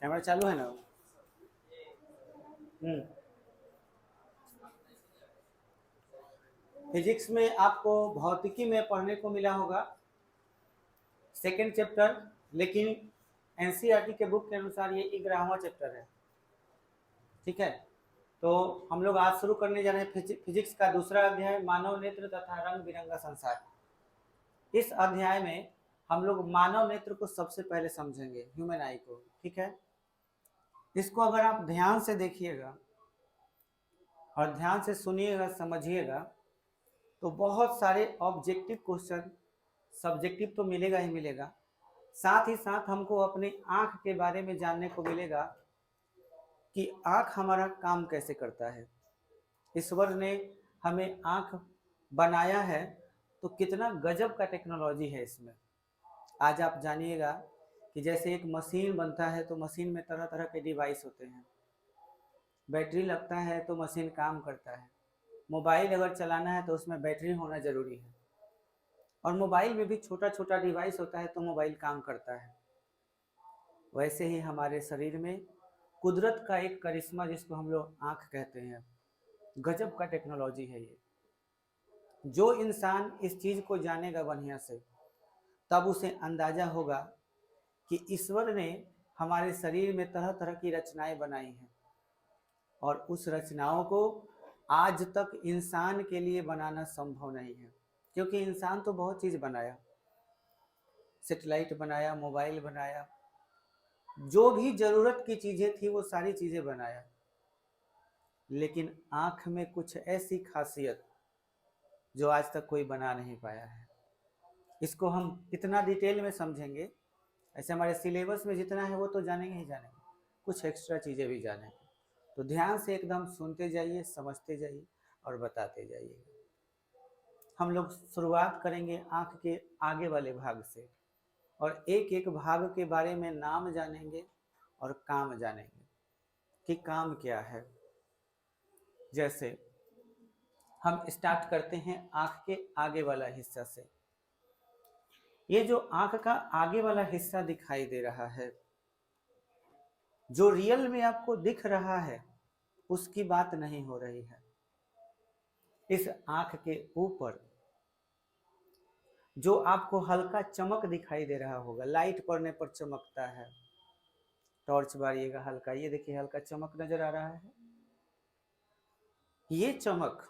Camera चालू है ना? हम्म। फिजिक्स में आपको भौतिकी में पढ़ने को मिला होगा सेकेंड चैप्टर, लेकिन एनसीईआरटी के बुक के अनुसार ये 11वां चैप्टर है। ठीक है, तो हम लोग आज शुरू करने जा रहे हैं फिजिक्स का दूसरा अध्याय, मानव नेत्र तथा रंग बिरंगा संसार। इस अध्याय में हम लोग मानव नेत्र को सबसे पहले समझेंगे, ह्यूमन आई को। ठीक है, इसको अगर आप ध्यान से देखिएगा और ध्यान से सुनिएगा, समझिएगा, तो बहुत सारे ऑब्जेक्टिव क्वेश्चन, सब्जेक्टिव तो मिलेगा ही मिलेगा, साथ ही साथ हमको अपने आँख के बारे में जानने को मिलेगा कि आँख हमारा काम कैसे करता है। ईश्वर ने हमें आँख बनाया है, तो कितना गजब का टेक्नोलॉजी है इसमें। आज आप जानिएगा कि जैसे एक मशीन बनता है तो मशीन में तरह तरह के डिवाइस होते हैं, बैटरी लगता है तो मशीन काम करता है। मोबाइल अगर चलाना है तो उसमें बैटरी होना ज़रूरी है, और मोबाइल में भी छोटा छोटा डिवाइस होता है तो मोबाइल काम करता है। वैसे ही हमारे शरीर में कुदरत का एक करिश्मा, जिसको हम लोग आँख कहते हैं, गजब का टेक्नोलॉजी है ये। जो इंसान इस चीज़ को जानेगा बढ़िया से, तब उसे अंदाज़ा होगा कि ईश्वर ने हमारे शरीर में तरह तरह की रचनाएं बनाई हैं, और उस रचनाओं को आज तक इंसान के लिए बनाना संभव नहीं है, क्योंकि इंसान तो बहुत चीज़ बनाया, सैटेलाइट बनाया, मोबाइल बनाया, जो भी ज़रूरत की चीज़ें थी वो सारी चीज़ें बनाया, लेकिन आँख में कुछ ऐसी खासियत जो आज तक कोई बना नहीं पाया है। इसको हम कितना डिटेल में समझेंगे, ऐसे हमारे सिलेबस में जितना है वो तो जानेंगे ही जानेंगे, कुछ एक्स्ट्रा चीज़ें भी जानेंगे। तो ध्यान से एकदम सुनते जाइए, समझते जाइए और बताते जाइए। हम लोग शुरुआत करेंगे आँख के आगे वाले भाग से, और एक एक भाग के बारे में नाम जानेंगे और काम जानेंगे कि काम क्या है। जैसे हम स्टार्ट करते हैं आँख के आगे वाला हिस्सा से। ये जो आँख का आगे वाला हिस्सा दिखाई दे रहा है, जो रियल में आपको दिख रहा है उसकी बात नहीं हो रही है। इस आँख के ऊपर जो आपको हल्का चमक दिखाई दे रहा होगा, लाइट पड़ने पर चमकता है, टॉर्च मारिएगा हल्का, ये देखिए हल्का चमक नजर आ रहा है। ये चमक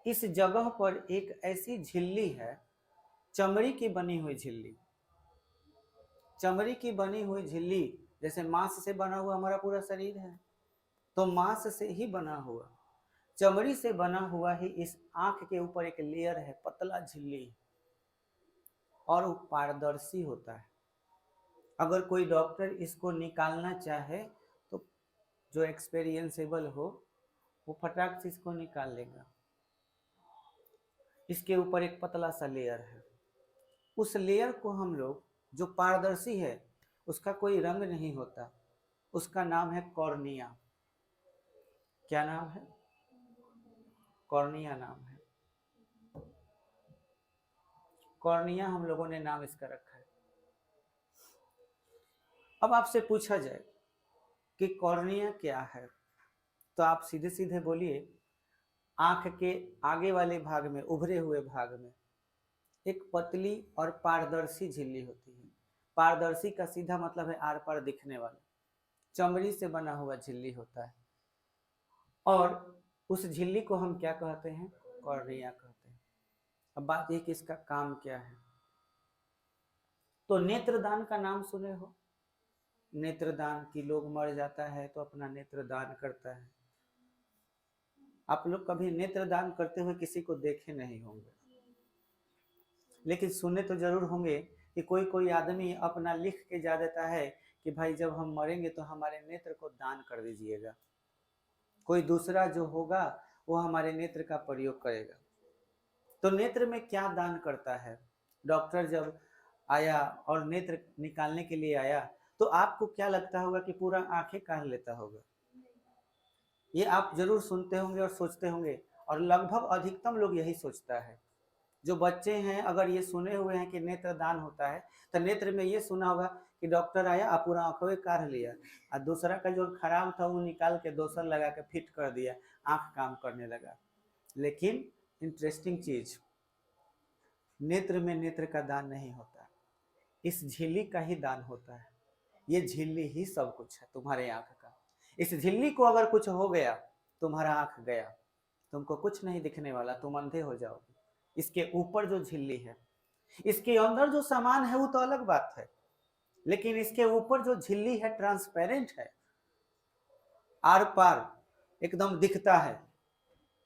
इस जगह पर एक ऐसी झिल्ली है, चमड़ी की बनी हुई झिल्ली। चमड़ी की बनी हुई झिल्ली, जैसे मांस से बना हुआ हमारा पूरा शरीर है, तो मांस से ही बना हुआ, चमड़ी से बना हुआ ही इस आंख के ऊपर एक लेयर है, पतला झिल्ली, और वो पारदर्शी होता है। अगर कोई डॉक्टर इसको निकालना चाहे तो जो एक्सपीरियंसेबल हो वो फटाक से इसको निकाल लेगा। इसके ऊपर एक पतला सा लेयर है, उस लेयर को हम लोग, जो पारदर्शी है, उसका कोई रंग नहीं होता, उसका नाम है कॉर्निया। क्या नाम है? कॉर्निया नाम है। कॉर्निया हम लोगों ने नाम इसका रखा है। अब आपसे पूछा जाए कि कॉर्निया क्या है, तो आप सीधे सीधे बोलिए, आंख के आगे वाले भाग में, उभरे हुए भाग में एक पतली और पारदर्शी झिल्ली होती है। पारदर्शी का सीधा मतलब है आर पार दिखने वाला, चमड़ी से बना हुआ झिल्ली होता है, और उस झिल्ली को हम क्या कहते हैं? कॉर्निया कहते हैं। अब बात यह कि इसका काम क्या है। तो नेत्रदान का नाम सुने हो? नेत्रदान की, लोग मर जाता है तो अपना नेत्रदान करता है। आप लोग कभी नेत्रदान करते हुए किसी को देखे नहीं होंगे, लेकिन सुने तो जरूर होंगे कि कोई कोई आदमी अपना लिख के जा देता है कि भाई जब हम मरेंगे तो हमारे नेत्र को दान कर दीजिएगा, कोई दूसरा जो होगा वो हमारे नेत्र का प्रयोग करेगा। तो नेत्र में क्या दान करता है? डॉक्टर जब आया और नेत्र निकालने के लिए आया, तो आपको क्या लगता होगा कि पूरा आंखें काढ़ लेता होगा? ये आप जरूर सुनते होंगे और सोचते होंगे, और लगभग अधिकतम लोग यही सोचता है। जो बच्चे हैं अगर ये सुने हुए हैं कि नेत्र दान होता है, तो नेत्र में ये सुना होगा कि डॉक्टर आया और पूरा आंखों काढ़ लिया, और दूसरा का जो खराब था वो निकाल के दोसर लगा के फिट कर दिया, आंख काम करने लगा। लेकिन इंटरेस्टिंग चीज, नेत्र में नेत्र का दान नहीं होता, इस झिल्ली का ही दान होता है। ये झिल्ली ही सब कुछ है तुम्हारे आंख का। इस झिल्ली को अगर कुछ हो गया, तुम्हारा आंख गया, तुमको कुछ नहीं दिखने वाला, तुम अंधे हो जाओगे। इसके ऊपर जो झिल्ली है, इसके अंदर जो सामान है वो तो अलग बात है, लेकिन इसके ऊपर जो झिल्ली है ट्रांसपेरेंट है, आर पार एकदम दिखता है,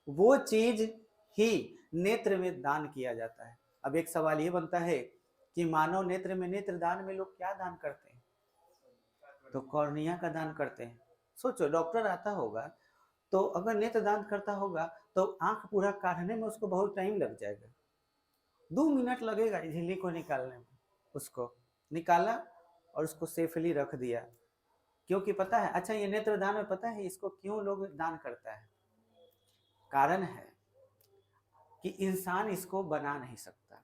वो चीज ही नेत्र में दान किया जाता है। अब एक सवाल ये बनता है कि मानव नेत्र में नेत्र दान में लोग क्या दान करते हैं? तो कॉर्निया का दान करते हैं। सोचो, डॉक्टर आता होगा तो अगर नेत्र दान करता होगा तो आंख पूरा काढ़ने में उसको बहुत टाइम लग जाएगा, 2 मिनट लगेगा झिल्ली को निकालने में। उसको निकाला और उसको सेफली रख दिया, क्योंकि पता है, अच्छा ये नेत्र दान में पता है इसको क्यों लोग दान करता है? कारण है कि इंसान इसको बना नहीं सकता।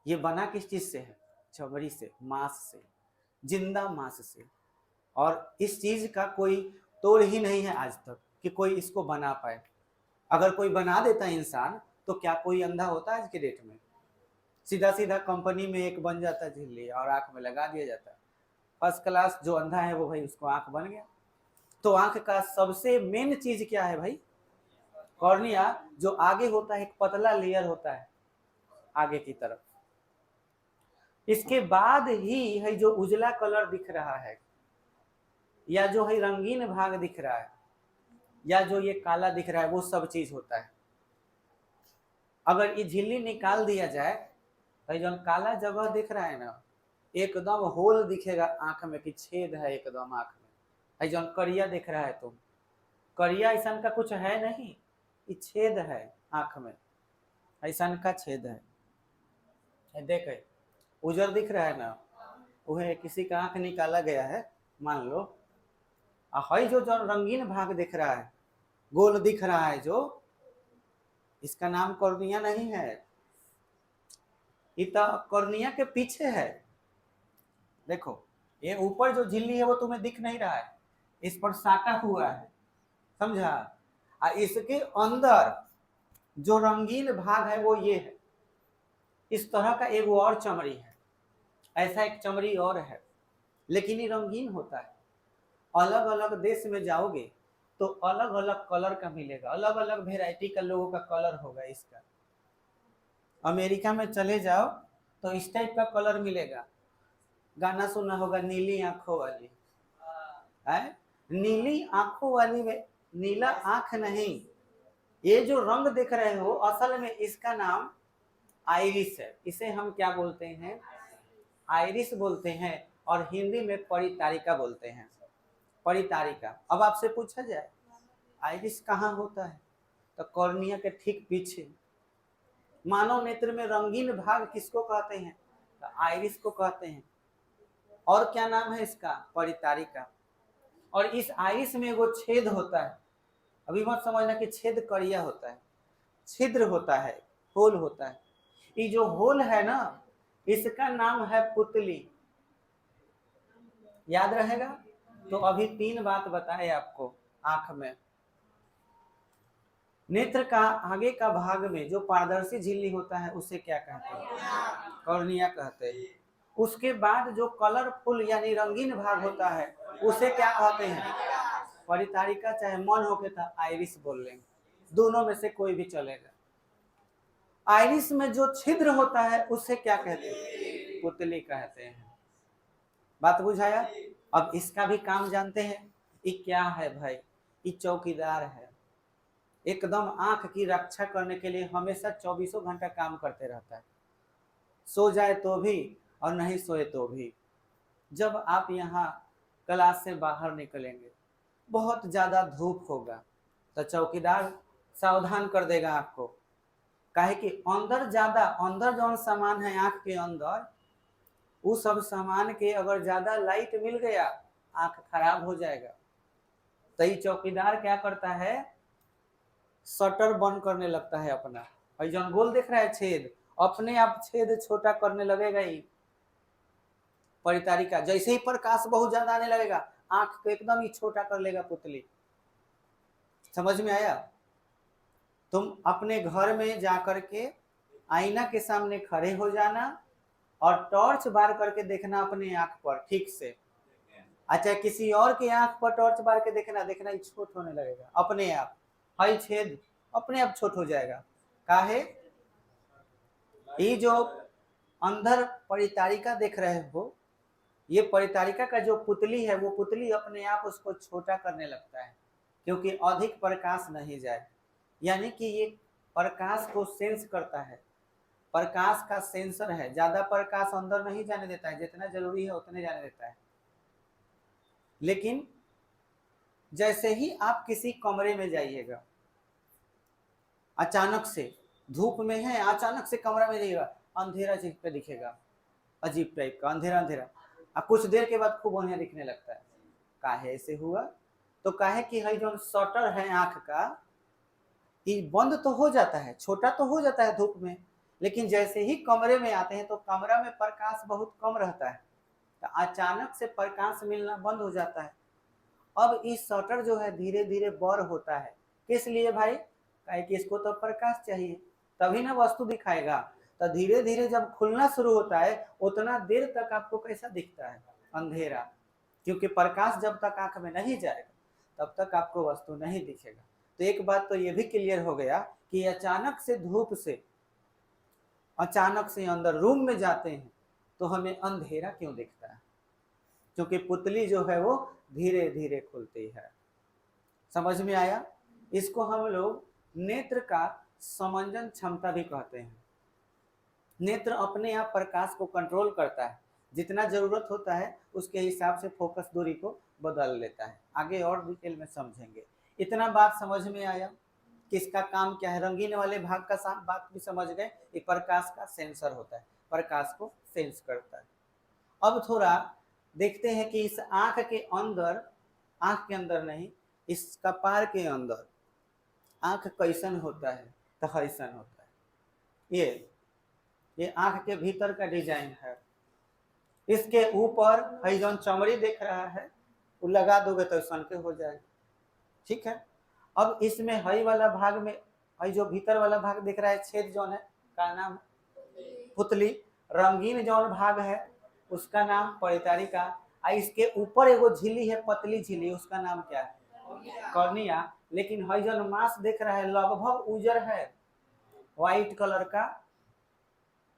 ये बना किस चीज से है? चमड़ी से, मांस से, जिंदा मांस से। और इस चीज का कोई तोड़ ही नहीं है आज तक कि कोई इसको बना पाए। अगर कोई बना देता है इंसान, तो क्या कोई अंधा होता है आज के डेट में? सीधा सीधा कंपनी में एक बन जाता है झिल्ली और आंख में लगा दिया जाता है, फर्स्ट क्लास। जो अंधा है वो भाई उसको आंख बन गया। तो आंख का सबसे मेन चीज क्या है भाई? कॉर्निया, जो आगे होता है, एक पतला लेयर होता है आगे की तरफ। इसके बाद ही है जो उजला कलर दिख रहा है, या जो है रंगीन भाग दिख रहा है, या जो ये काला दिख रहा है, वो सब चीज होता है। अगर ये झिल्ली निकाल दिया जाए तो जो काला जगह दिख रहा है ना, एकदम होल दिखेगा आंख में कि छेद है एकदम आंख में। जो करिया दिख रहा है तुम, करिया ऐसा का कुछ है नहीं, ये छेद है आंख में, ऐसा का छेद है। देखे उजर दिख रहा है ना, वह किसी का आंख निकाला गया है मान लो। है जो रंगीन भाग दिख रहा है, गोल दिख रहा है, जो इसका नाम कॉर्निया नहीं है, ये तो कॉर्निया के पीछे है। देखो ये ऊपर जो झिल्ली है वो तुम्हें दिख नहीं रहा है, इस पर साटा हुआ है, समझा? इसके अंदर जो रंगीन भाग है वो ये है। इस तरह का एक और चमड़ी है, ऐसा एक चमड़ी और है, लेकिन ये रंगीन होता है। अलग अलग देश में जाओगे तो अलग अलग कलर का मिलेगा, अलग अलग वेराइटी का लोगों का कलर होगा इसका। अमेरिका में चले जाओ तो इस टाइप का कलर मिलेगा। गाना सुना होगा नीली आंखों वाली, है? नीली आंखों वाली में नीला आंख नहीं, ये जो रंग देख रहे हो असल में इसका नाम आइरिस है। इसे हम क्या बोलते हैं? आइरिस बोलते हैं, और हिंदी में परितारिका बोलते हैं। परितारिका। अब आपसे पूछा जाए आइरिस कहाँ होता है, तो कॉर्निया के ठीक पीछे। मानव नेत्र में रंगीन भाग किसको कहते हैं? तो आइरिस को कहते हैं। और क्या नाम है इसका? परितारिका। और इस आइरिस में वो छेद होता है। अभी मत समझना कि छेद करिया होता है, छिद्र होता है, होल होता है। ये जो होल है ना, इसका नाम है पुतली। याद रहेगा? तो अभी 3 बात बताए आपको आंख में। नेत्र का आगे का भाग में जो पारदर्शी झिल्ली होता है उसे क्या कहते हैं? कॉर्निया कहते हैं। उसके बाद जो कलरफुल यानी रंगीन भाग होता है उसे क्या कहते हैं? परितारिका। चाहे मन हो के था आइरिस बोल लेंगे, दोनों में से कोई भी चलेगा। आइरिस में जो छिद्र होता है उसे क्या कहते हैं? पुतली कहते हैं। बात बुझाया? अब इसका भी काम जानते हैं, ये क्या है भाई? ये चौकीदार है, एकदम आंख की रक्षा करने के लिए हमेशा 24 घंटा काम करते रहता है, सो जाए तो भी और नहीं सोए तो भी। जब आप यहाँ क्लास से बाहर निकलेंगे, बहुत ज्यादा धूप होगा, तो चौकीदार सावधान कर देगा आपको। काहे कि अंदर ज्यादा, अंदर जो सामान है आंख के अंदर, वो सब सामान के अगर ज्यादा लाइट मिल गया आंख खराब हो जाएगा। तो ये चौकीदार क्या करता है? शटर बंद करने लगता है अपना। और जो गोल देख रहा है छेद, अपने आप छेद छोटा करने लगेगा ही। परितारिका जैसे ही प्रकाश बहुत ज्यादा आने लगेगा आंख को एकदम ही छोटा कर लेगा पुतली। समझ में आया? तुम अपने घर में जाकर के आईना के सामने खड़े हो जाना और टॉर्च बार करके देखना अपने आंख पर ठीक से। अच्छा, किसी और की आंख पर टॉर्च बार के देखना, देखना छोट होने लगेगा अपने आप। हई छेद अपने आप छोट हो जाएगा। काहे? ये जो अंदर परितारिका देख रहे हो, ये परितारिका का जो पुतली है वो पुतली अपने आप उसको छोटा करने लगता है क्योंकि अधिक प्रकाश नहीं जाए। यानी कि ये प्रकाश को सेंस करता है, प्रकाश का सेंसर है। ज्यादा प्रकाश अंदर नहीं जाने देता है, जितना जरूरी है उतने जाने देता है। लेकिन जैसे ही आप किसी कमरे में जाइएगा, अचानक से धूप में है, अचानक से कमरा में जाइएगा, अंधेरा चीज पे दिखेगा, अजीब टाइप का अंधेरा अंधेरा, और कुछ देर के बाद खूब बढ़िया दिखने लगता है। काहे ऐसे हुआ? तो काहे कि है जो शटर है आंख का, ये बंद तो हो जाता है, छोटा तो हो जाता है धूप में, लेकिन जैसे ही कमरे में आते हैं तो कमरा में प्रकाश बहुत कम रहता है, तो अचानक से प्रकाश मिलना बंद हो जाता है। अब इस शटर जो है धीरे धीरे बड़ होता है। किस लिए भाई? काहे कि इसको तो प्रकाश चाहिए, तभी ना वस्तु दिखाएगा। तो धीरे धीरे जब खुलना शुरू होता है उतना देर तक आपको कैसा दिखता है? अंधेरा, क्योंकि प्रकाश जब तक आंख में नहीं जाएगा तब तक आपको वस्तु नहीं दिखेगा। तो एक बात तो ये भी क्लियर हो गया कि अचानक से धूप से अचानक से अंदर रूम में जाते हैं तो हमें अंधेरा क्यों दिखता है? क्योंकि पुतली जो है वो धीरे धीरे खुलती है। समझ में आया? इसको हम लोग नेत्र का समंजन क्षमता भी कहते हैं। नेत्र अपने आप प्रकाश को कंट्रोल करता है, जितना जरूरत होता है उसके हिसाब से फोकस दूरी को बदल लेता है। आगे और डिटेल में समझेंगे। इतना बात समझ में आया? किसका काम क्या है? रंगीन वाले भाग का बात भी समझ गए। ये प्रकाश का सेंसर होता है, प्रकाश को सेंस करता है। अब थोड़ा देखते हैं कि इस आंख के अंदर, आंख के अंदर नहीं, इस कपार के अंदर आंख कैसन होता है? तो ऐसन होता है। ये आंख के भीतर का डिजाइन है। इसके ऊपर है जो चमड़ी देख रहा है वो लगा दोगे तो सन के हो जाएगा। ठीक है। अब इसमें हई वाला भाग में हई जो भीतर वाला भाग दिख रहा है छेद जौन है का नाम पुतली। रंगीन जौन भाग है उसका नाम परितारिका। इसके ऊपर एगो झिल्ली है, पतली झिल्ली, उसका नाम क्या है? कॉर्निया। लेकिन हई जौन मांस देख रहा है लगभग उजर है, व्हाइट कलर का।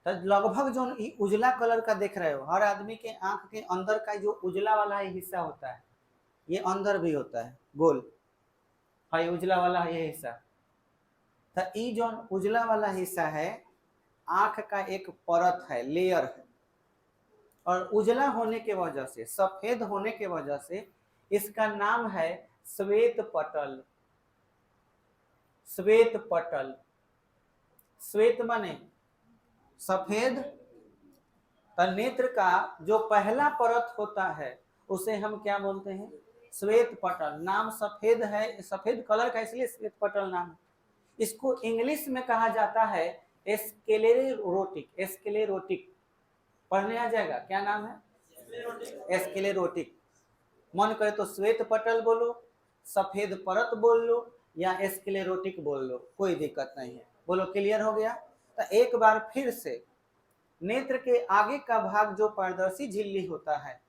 तो लगभग जो उजला कलर का देख रहे हो, हर आदमी के आंख के अंदर का जो उजला वाला हिस्सा होता है ये अंदर भी होता है, गोल है उजला वाला ये हिस्सा। तो ये जो उजला वाला हिस्सा है आंख का एक परत है, लेयर है, और उजला होने के वजह से, सफेद होने के वजह से इसका नाम है श्वेत पटल। श्वेत पटल, श्वेत माने सफेद। तो नेत्र का जो पहला परत होता है उसे हम क्या बोलते हैं? श्वेत पटल। नाम सफेद है, सफेद कलर का इसलिए श्वेत पटल नाम है। इसको इंग्लिश में कहा जाता है स्क्लेरोटिक। स्क्लेरोटिक पढ़ने आ जाएगा, क्या नाम है? स्क्लेरोटिक। मन करे तो श्वेत पटल बोलो, सफेद परत बोल लो, या स्क्लेरोटिक बोल लो, कोई दिक्कत नहीं है। बोलो, क्लियर हो गया? तो एक बार फिर से, नेत्र के आगे का भाग जो पारदर्शी झिल्ली होता है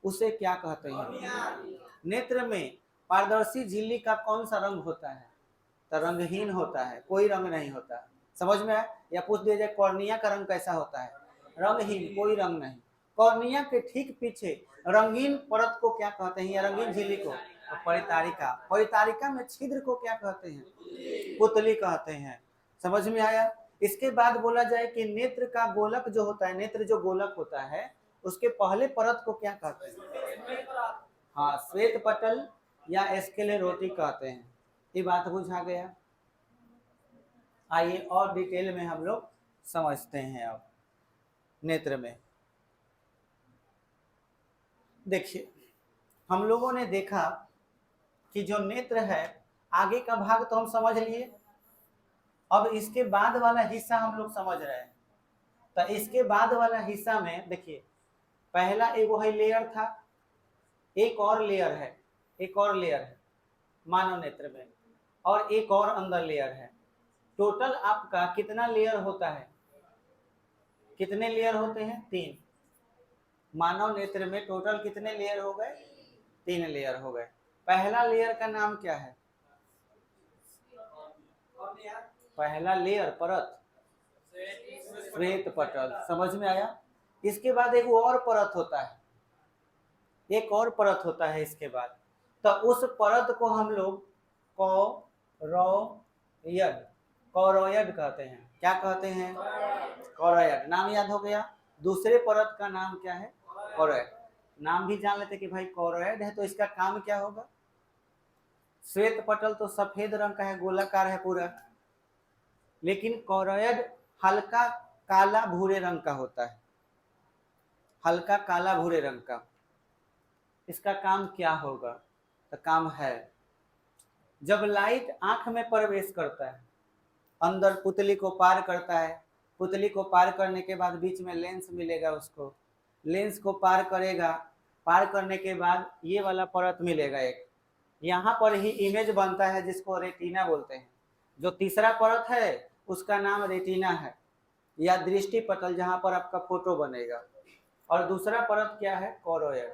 उसे क्या कहते हैं? नेत्र में पारदर्शी झिल्ली का कौन सा रंग होता है? तो रंगहीन होता है, कोई रंग नहीं होता। समझ में आया? या पूछ दिया जाए कॉर्निया का रंग कैसा होता है? रंगहीन, कोई रंग नहीं। कॉर्निया के ठीक पीछे रंगीन परत को क्या कहते हैं, या रंगीन झिल्ली को? तो परितारिका। परितारिका में छिद्र को क्या कहते हैं? पुतली कहते हैं। समझ में आया? इसके बाद बोला जाए कि नेत्र का गोलक जो होता है, नेत्र जो गोलक होता है उसके पहले परत को क्या कहते हैं? हाँ, श्वेत पटल या स्क्लेरोटिक कहते हैं। ये बात बुझा गया? आइए और डिटेल में हम लोग समझते हैं। अब नेत्र में देखिए, हम लोगों ने देखा कि जो नेत्र है आगे का भाग तो हम समझ लिए, अब इसके बाद वाला हिस्सा हम लोग समझ रहे हैं। तो इसके बाद वाला हिस्सा में देखिए, पहला एगो है लेयर था, एक और लेयर है, एक और लेयर है मानव नेत्र में, और एक और अंदर लेयर है। टोटल आपका कितना लेयर होता है? कितने लेयर होते हैं? 3। मानव नेत्र में टोटल कितने लेयर हो गए? 3 लेयर हो गए। पहला लेयर का नाम क्या है? पहला लेयर परत श्वेत पटल, समझ में आया? इसके बाद एक और परत होता है, एक और परत होता है इसके बाद। तो उस परत को हम लोग कौरोयड, कौरोयड कहते हैं। क्या कहते हैं? कौरोयड। नाम याद हो गया। दूसरे परत का नाम क्या है? कौरोयड। नाम भी जान लेते कि भाई कौरोयड है तो इसका काम क्या होगा? श्वेत पटल तो सफेद रंग का है, गोलाकार है पूरा, लेकिन कौरोयड हल्का काला भूरे रंग का होता है, हल्का काला भूरे रंग का। इसका काम क्या होगा? तो काम है, जब लाइट आंख में प्रवेश करता है, अंदर पुतली को पार करता है, पुतली को पार करने के बाद बीच में लेंस मिलेगा उसको, लेंस को पार करेगा, पार करने के बाद ये वाला परत मिलेगा एक, यहाँ पर ही इमेज बनता है जिसको रेटिना बोलते हैं। जो तीसरा परत है उसका नाम रेटिना है या दृष्टि पटल, जहाँ पर आपका फोटो बनेगा। और दूसरा परत क्या है? कौरोयड।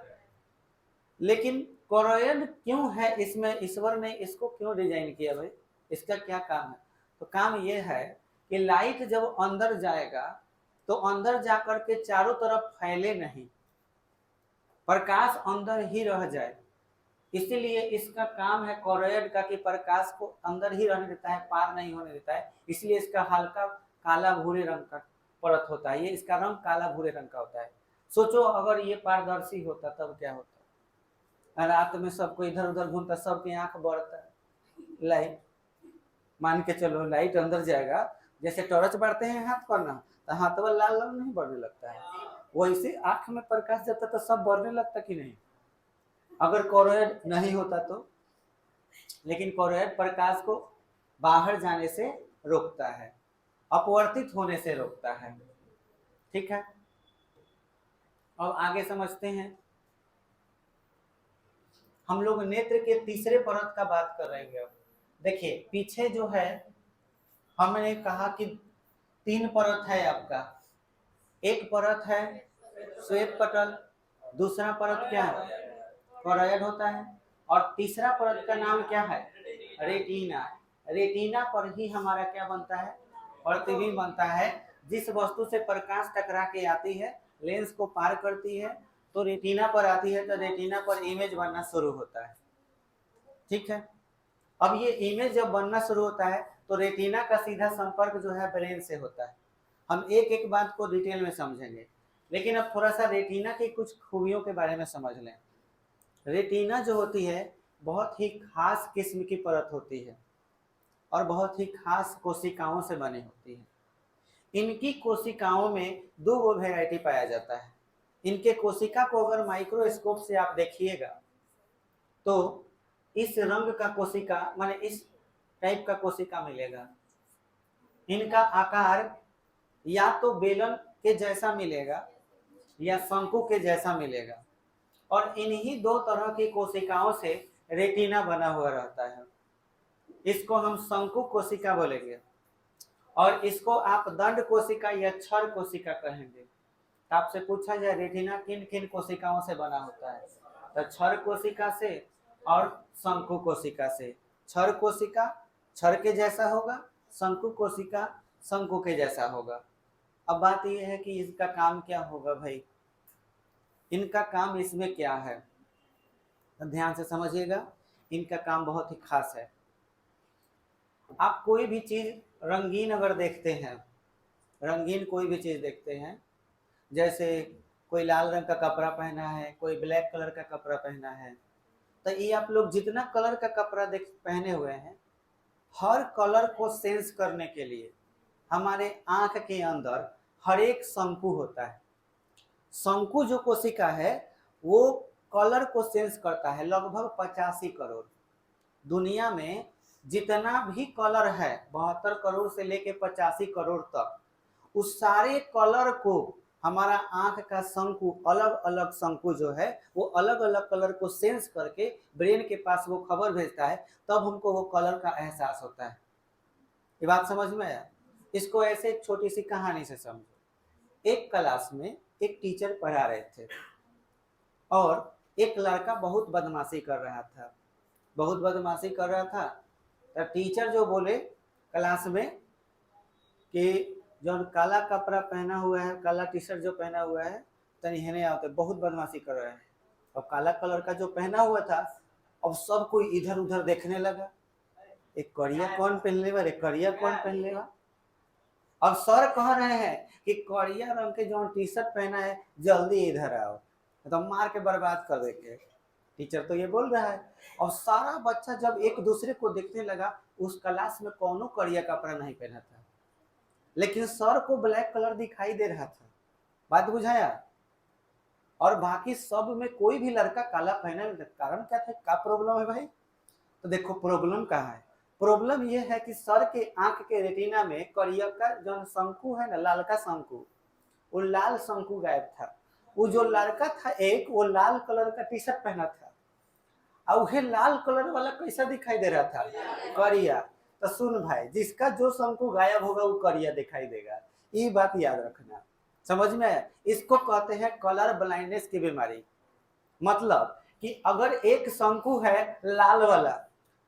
लेकिन कौरोयड क्यों है इसमें? ईश्वर ने इसको क्यों डिजाइन किया भाई? इसका क्या काम है? तो काम ये है कि लाइट जब अंदर जाएगा तो अंदर जाकर के चारों तरफ फैले नहीं, प्रकाश अंदर ही रह जाए। इसीलिए इसका काम है कौरोयड का कि प्रकाश को अंदर ही रहने देता है, पार नहीं होने देता है। इसलिए इसका हल्का काला भूरे रंग का परत होता है, ये इसका रंग काला भूरे रंग का होता है। सोचो अगर ये पारदर्शी होता तब क्या होता? रात में सबको इधर उधर घूमता, सबकी आंख बढ़ता है, लाइट मान के चलो लाइट अंदर जाएगा, जैसे टॉर्च बढ़ते हैं हाथ पर ना, तो हाथ पर लाल लाल नहीं बढ़ने लगता है, वैसे आंख में प्रकाश जाता तो सब बढ़ने लगता कि नहीं? अगर कौरोयड नहीं होता तो। लेकिन कौरोयड प्रकाश को बाहर जाने से रोकता है, अपवर्तित होने से रोकता है। ठीक है, अब आगे समझते हैं। हम लोग नेत्र के तीसरे परत का बात कर रहे हैं। अब देखिए पीछे जो है हमने कहा कि 3 परत है आपका। एक परत है श्वेत पटल, दूसरा परत क्या है? कौरोयड होता है, और तीसरा परत का नाम क्या है? रेटिना। रेटिना पर ही हमारा क्या बनता है? प्रतिबिंब बनता है। जिस वस्तु से प्रकाश टकरा के आती है, लेंस को पार करती है, तो रेटिना पर आती है, तो रेटिना पर इमेज बनना शुरू होता है। ठीक है, अब ये इमेज जब बनना शुरू होता है तो रेटिना का सीधा संपर्क जो है ब्रेन से होता है। हम एक एक बात को डिटेल में समझेंगे, लेकिन अब थोड़ा सा रेटिना की कुछ खूबियों के बारे में समझ लें। रेटिना जो होती है बहुत ही खास किस्म की परत होती है और बहुत ही खास कोशिकाओं से बनी होती है। इनकी कोशिकाओं में 2 वैरायटी पाया जाता है। इनके कोशिका को अगर माइक्रोस्कोप से आप देखिएगा तो इस रंग का कोशिका माने इस टाइप का कोशिका मिलेगा। इनका आकार या तो बेलन के जैसा मिलेगा या शंकु के जैसा मिलेगा, और इन्हीं 2 तरह की कोशिकाओं से रेटिना बना हुआ रहता है। इसको हम शंकु कोशिका बोलेंगे, और इसको आप दंड कोशिका या क्षर कोशिका कहेंगे। आपसे पूछा जाए रेटिना किन किन कोशिकाओं से बना होता है, तो क्षर कोशिका से और शंकु कोशिका से। क्षर कोशिका क्षर के जैसा होगा, शंकु कोशिका शंकु के जैसा होगा। अब बात यह है कि इसका काम क्या होगा भाई? इनका काम इसमें क्या है, तो ध्यान से समझिएगा। इनका काम बहुत ही खास है। आप कोई भी चीज रंगीन अगर देखते हैं, रंगीन कोई भी चीज देखते हैं, जैसे कोई लाल रंग का कपड़ा पहना है, कोई ब्लैक कलर का कपड़ा पहना है, तो ये आप लोग जितना कलर का कपड़ा देख पहने हुए हैं, हर कलर को सेंस करने के लिए हमारे आंख के अंदर हर एक शंकु होता है। शंकु जो कोशिका है वो कलर को सेंस करता है, लगभग 85 करोड़। दुनिया में जितना भी कलर है 72 करोड़ से लेके 85 करोड़ तक, उस सारे कलर को हमारा आंख का शंकु, अलग अलग शंकु जो है वो अलग अलग कलर को सेंस करके ब्रेन के पास वो खबर भेजता है, तब हमको वो कलर का एहसास होता है। ये बात समझ में आया? इसको ऐसे एक छोटी सी कहानी से समझो। एक क्लास में एक टीचर पढ़ा रहे थे और एक लड़का बहुत बदमाशी कर रहा था, बहुत बदमाशी कर रहा था। तो टीचर जो बोले क्लास में कि जो काला कपड़ा पहना हुआ है, काला टी शर्ट जो पहना हुआ है, तनी हेने आओ, बहुत बदमाशी कर रहा है। और काला कलर का जो पहना हुआ था, अब सब कोई इधर उधर देखने लगा, एक करिया कौन पहन लेगा, एक करिया कौन पहन लेगा। अब सर कह रहे हैं कि करिया रंग के जो टी शर्ट पहना है जल्दी इधर आओ, तो मार के बर्बाद कर देंगे। टीचर तो ये बोल रहा है। और सारा बच्चा जब एक दूसरे को देखने लगा, उस क्लास में कौनो करिया कपड़ा नहीं पहना था, लेकिन सर को ब्लैक कलर दिखाई दे रहा था। बात बुझाया? और बाकी सब में कोई भी लड़का काला पहना नहीं था। कारण क्या था? क्या प्रॉब्लम है भाई? तो देखो प्रॉब्लम कहाँ है। प्रॉब्लम ये है कि सर के आंख के रेटिना में करिया का जो शंकु है ना, लाल का शंकु, वो लाल शंकु गायब था। वो जो लड़का था एक, वो लाल कलर का टी शर्ट पहना था, और वह लाल कलर वाला कैसा दिखाई दे रहा था? करिया। तो सुन भाई, जिसका जो शंकु गायब होगा वो करिया दिखाई देगा। ये बात याद रखना। समझ में आया? इसको कहते हैं कलर ब्लाइंडनेस की बीमारी। मतलब कि अगर एक शंकु है लाल वाला,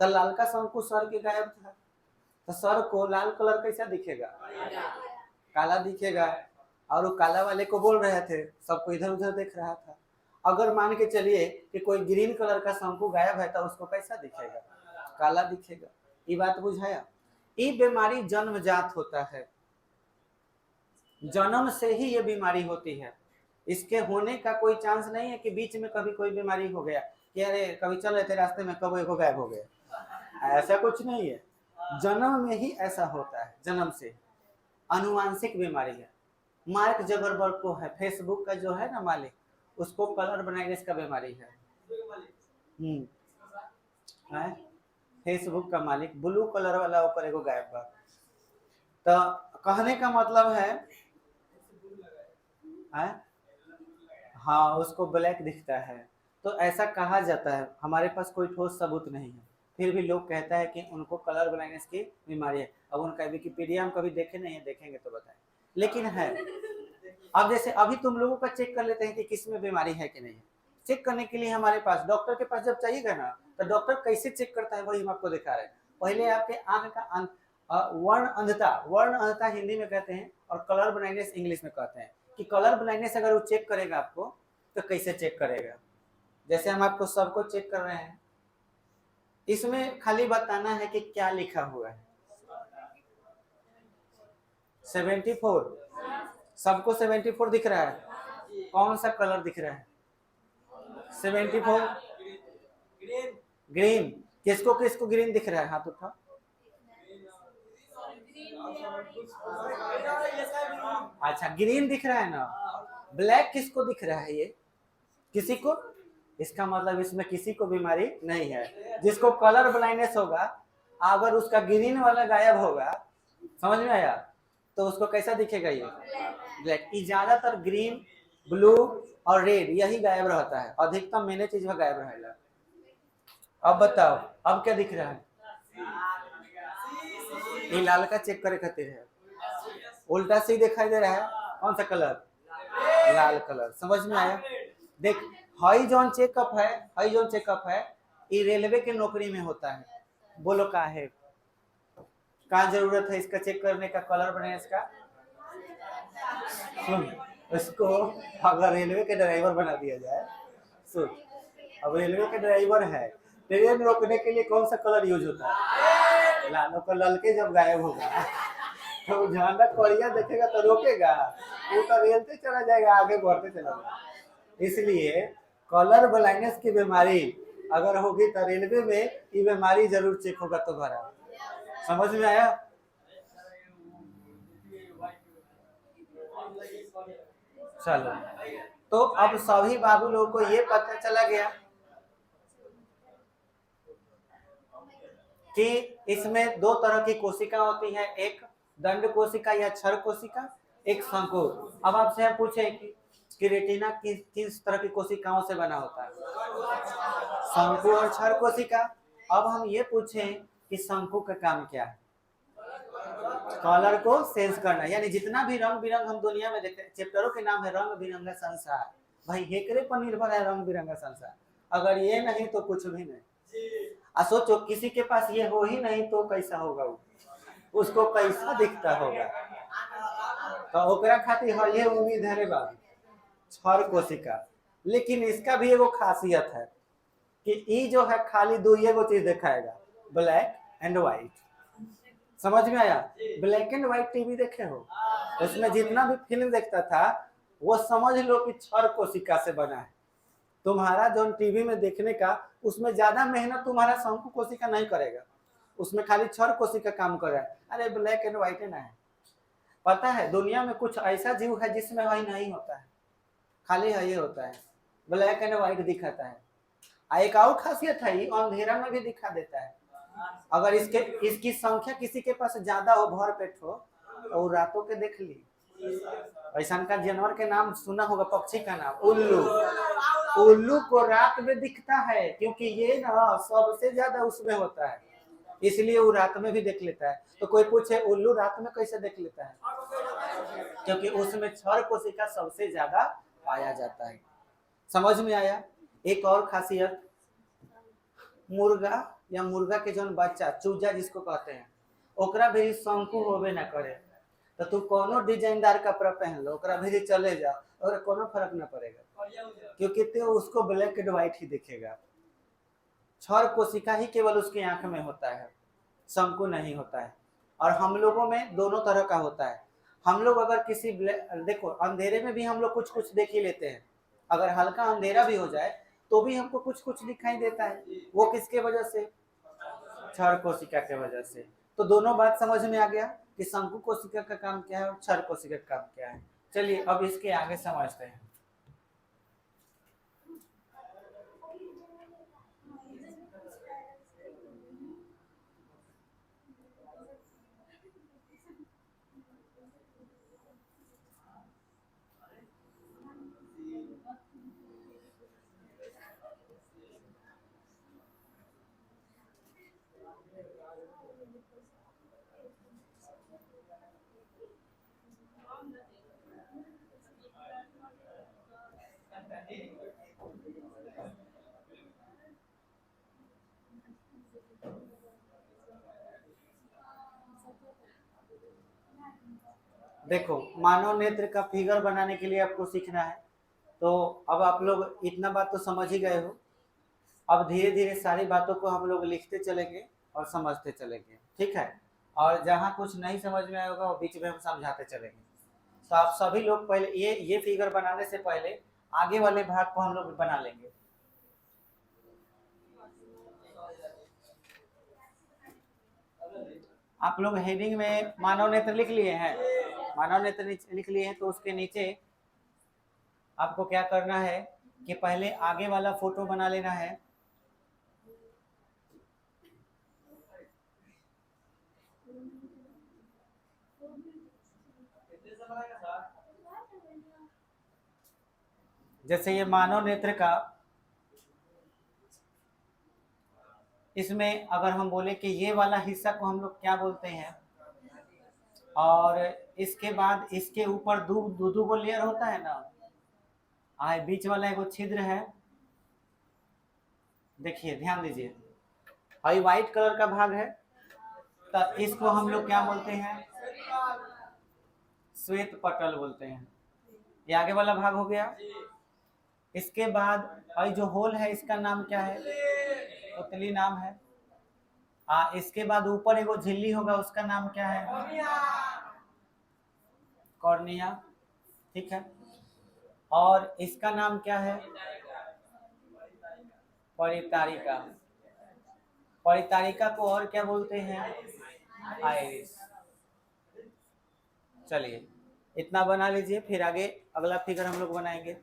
तो लाल का शंकु सर के गायब था, तो सर को लाल कलर कैसा दिखेगा? काला दिखेगा। और वो काला वाले को बोल रहे थे, सबको इधर उधर देख रहा था। अगर मान के चलिए कि कोई ग्रीन कलर का शंकु गायब है, तो उसको कैसा दिखेगा? काला दिखेगा। ये बात बुझाया? ये बीमारी जन्मजात होता है, जन्म से ही ये बीमारी होती है। इसके होने का कोई चांस नहीं है कि बीच में कभी कोई बीमारी हो गया कि अरे कभी चल रहे थे रास्ते में कब एक गायब हो गया, ऐसा कुछ नहीं है। जन्म में ही ऐसा होता है, जन्म से। अनुवांशिक बीमारी है। मार्क जगरबर्ग को है, फेसबुक का जो है ना मालिक, उसको कलर ब्लाइंडनेस का बीमारी है। फेसबुक का मालिक ब्लू कलर वाला ऊपर एगो गायब बा। तो कहने का मतलब है हाँ, उसको ब्लैक दिखता है। तो ऐसा कहा जाता है, हमारे पास कोई ठोस सबूत नहीं है, फिर भी लोग कहता है कि उनको कलर ब्लाइंडनेस की बीमारी है। अब उनका विकिपीडिया हम कभी देखे नहीं है, देखेंगे तो बताएं, लेकिन है। अब जैसे अभी तुम लोगों का चेक कर लेते हैं कि किस में बीमारी है कि नहीं है। चेक करने के लिए हमारे पास डॉक्टर के पास जब चाहिएगा ना, तो डॉक्टर कैसे चेक करता है वही हम आपको दिखा रहे हैं। पहले आपके आंख का वर्ण अंधता हिंदी में कहते हैं, और कलर ब्लाइंडनेस इंग्लिश में कहते हैं। कि कलर ब्लाइंडनेस अगर वो चेक करेगा आपको, तो कैसे चेक करेगा? जैसे हम आपको सबको चेक कर रहे हैं, इसमें खाली बताना है कि क्या लिखा हुआ है। 74, सबको 74 दिख रहा है। कौन सा कलर दिख रहा है? 74 ग्रीन। किसको किसको ग्रीन दिख रहा है? हाथ उठा। अच्छा, ग्रीन दिख रहा है ना। ब्लैक किसको दिख रहा है? ये किसी को? इसका मतलब इसमें किसी को बीमारी नहीं है। जिसको कलर ब्लाइंडनेस होगा, अगर उसका ग्रीन वाला गायब होगा, समझ में आया, तो उसको कैसा दिखेगा? ये ब्लैक। ज्यादातर ग्रीन, ब्लू और रेड यही गायब रहता है, अधिकतम मैंने चीज में गायब रहेगा। अब बताओ, अब क्या दिख रहा है? ये लाल का चेक करे खातिर है, उल्टा से दिखाई दे रहा है। कौन सा कलर? लाल कलर। समझ में आया? देख, हाई जोन चेकअप है, हाई जोन चेकअप है, ये रेलवे के नौकरी में होता है। बोलो का है, क्या जरूरत है इसका चेक करने का, कलर ब्लाइंडनेस का? सुन, इसको अगर रेलवे के ड्राइवर बना दिया जाए, सुन, अब रेलवे के ड्राइवर है, ट्रेन रोकने के लिए कौन सा कलर यूज होता है? लाल। को ललके जब गायब होगा तो झंडा करिया देखेगा तो रोकेगा? वो तो रेलते चला जाएगा, आगे बढ़ते चला जाएगा। इसलिए कलर ब्लाइंडनेस की बीमारी अगर होगी तो रेलवे में ये बीमारी जरूर चेक होगा तुम्हारा। समझ में आया? चलो, तो अब सभी बाबू लोगों को ये पता चला गया कि इसमें दो तरह की कोशिका होती है, एक दंड कोशिका या क्षर कोशिका, एक शंकु। अब आपसे हम पूछे कि रेटिना किस तरह की कोशिकाओं से बना होता है? शंकु और क्षार कोशिका। अब हम ये पूछें कि शंकु का काम क्या है? कलर को सेंस करना, यानी जितना भी रंग बिरंग हम दुनिया में देखते हैं, चैप्टरों के नाम है रंग बिरंगा संसार। भाई हेकरे पर निर्भर है रंग बिरंगा संसार। अगर ये नहीं तो कुछ भी नहीं। सोचो किसी के पास ये हो ही नहीं तो कैसा होगा वो, उसको कैसा दिखता होगा। तो ओकरा खातिर है ये उम्मीद है रे बाबू, क्षार कोशिका। लेकिन इसका भी एगो खासियत है कि ई जो है खाली दो एगो चीज दिखाएगा, ब्लैक एंड व्हाइट। समझ में आया? ब्लैक एंड व्हाइट टीवी देखे हो, उसमें जितना भी फिल्म देखता था वो समझ लो कि क्षार कोशिका से बना है। तुम्हारा जो टीवी में देखने का, उसमें ज्यादा मेहनत तुम्हारा शंकु कोशिका नहीं करेगा, उसमें खाली क्षार कोशिका काम कर रहा है। अरे ब्लैक एंड व्हाइट है ना है। पता है दुनिया में कुछ ऐसा जीव है जिसमें वही नहीं होता है, खाली है ये होता है, ब्लैक एंड व्हाइट दिखाता है। एक और खासियत है, अंधेरा में भी दिखा देता है। अगर इसकी संख्या किसी के पास ज्यादा हो, भर पेट हो, तो रातों के देख ली। ऐसा का जानवर के नाम सुना होगा, पक्षी का नाम उल्लू। उल्लू को रात में दिखता है क्योंकि ये ना सबसे ज्यादा उसमें होता है, इसलिए वो रात में भी देख लेता है। तो कोई पूछे उल्लू रात में कैसे देख लेता है? क्योंकि उसमें क्षार कोशिका सबसे ज्यादा पाया जाता है। समझ में आया? एक और खासियत, मुर्गा या मुर्गा के जो बच्चा चूजा जिसको कहते हैं, ओकरा भी शंकु होबे ना करे, तो तू कोनो डिजाइनदार कपड़ा पहन लो, ओकरा भी चले जा और कोनो फर्क ना पड़ेगा, क्योंकि तो उसको ब्लैक एंड व्हाइट ही दिखेगा। क्षार कोशिका ही केवल उसकी आंख में होता है, शंकु नहीं होता है। और हम लोगों में दोनों तरह का होता है। हम लोग अगर किसी देखो अंधेरे में भी हम लोग कुछ कुछ देख ही लेते हैं, अगर हल्का अंधेरा भी हो जाए तो भी हमको कुछ कुछ दिखाई देता है। वो किसके वजह से? क्षार कोशिका के वजह से। तो दोनों बात समझ में आ गया कि शंकु कोशिका का काम क्या है और क्षार कोशिका का काम क्या है। चलिए अब इसके आगे समझते हैं। देखो मानव नेत्र का फिगर बनाने के लिए आपको सीखना है, तो अब आप लोग इतना बात तो समझ ही गए हो। अब धीरे धीरे सारी बातों को हम लोग लिखते चलेंगे और समझते चलेंगे, ठीक है? और जहाँ कुछ नहीं समझ में आएगा वो बीच में हम समझाते चलेंगे। तो आप सभी लोग पहले ये फिगर बनाने से पहले आगे वाले भाग को हम लोग बना लेंगे। आप लोग हेडिंग में मानव नेत्र लिख लिए हैं? मानव नेत्र लिख लिए हैं तो उसके नीचे आपको क्या करना है कि पहले आगे वाला फोटो बना लेना है। जैसे ये मानव नेत्र का, इसमें अगर हम बोले कि ये वाला हिस्सा को हम लोग क्या बोलते हैं, और इसके बाद इसके ऊपर दो गो लेयर होता है ना, बीच वाला एगो छिद्र है, देखिए ध्यान दीजिए, और ये व्हाइट कलर का भाग है, तो इसको हम लोग क्या बोलते हैं? श्वेत पटल बोलते हैं। ये आगे वाला भाग हो गया। इसके बाद और जो होल है इसका नाम क्या है? पुतली नाम है। इसके बाद ऊपर एगो झिल्ली होगा, उसका नाम क्या है? कॉर्निया, ठीक है। और इसका नाम क्या है? परितारिका। परितारिका को और क्या बोलते हैं? आइरिस। चलिए इतना बना लीजिए, फिर आगे अगला फिगर हम लोग बनाएंगे।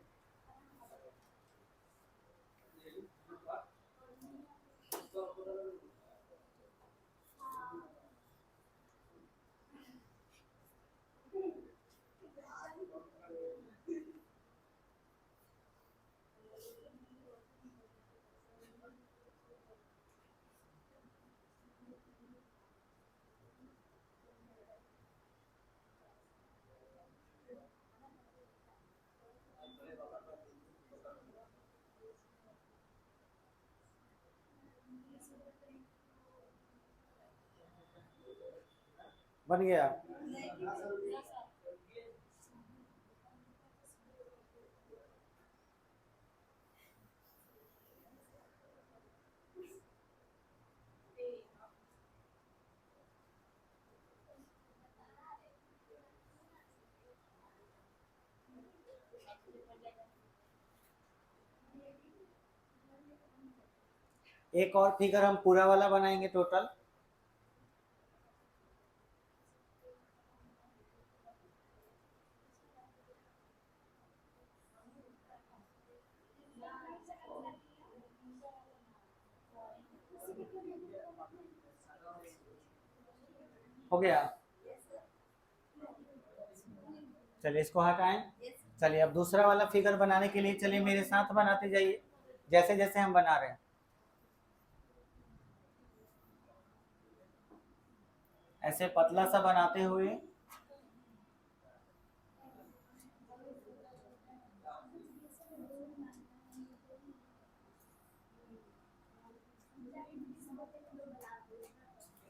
बन गया। एक और फिगर हम पूरा वाला बनाएंगे टोटल। हो गया। चलिए इसको हटाएं। चलिए अब दूसरा वाला फिगर बनाने के लिए चलिए मेरे साथ बनाते जाइए, जैसे जैसे हम बना रहे हैं। ऐसे पतला सा बनाते हुए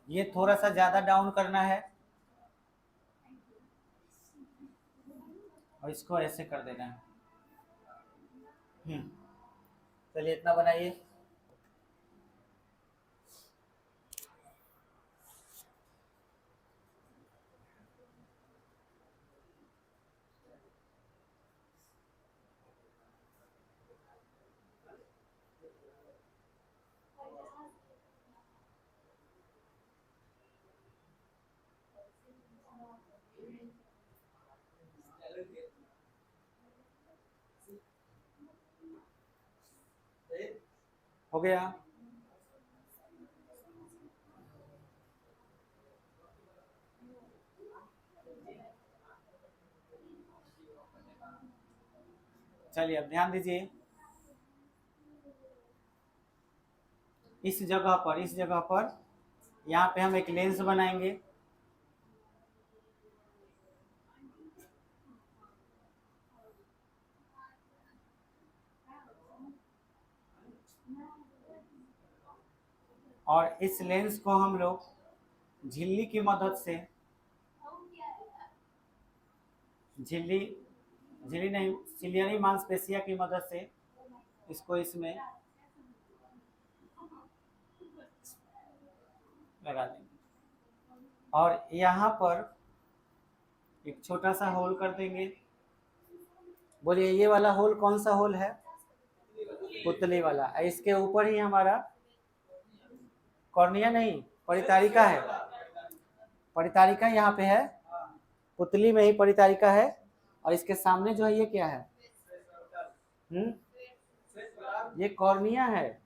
ये थोड़ा सा ज्यादा डाउन करना है और इसको ऐसे कर देना है। चलिए इतना बनाइए। हो गया। चलिए अब ध्यान दीजिए, इस जगह पर यहाँ पे हम एक लेंस बनाएंगे। और इस लेंस को हम लोग झिल्ली की मदद से, झिल्ली झिल्ली नहीं, सिलियरी मांसपेशिया की मदद से इसको इसमें लगा देंगे और यहाँ पर एक छोटा सा होल कर देंगे। बोलिए ये वाला होल कौन सा होल है? पुतली वाला। इसके ऊपर ही हमारा कॉर्निया नहीं, परितारिका है। परितारिका यहाँ पे है, पुतली में ही परितारिका है। और इसके सामने जो है ये क्या है? ये कॉर्निया है।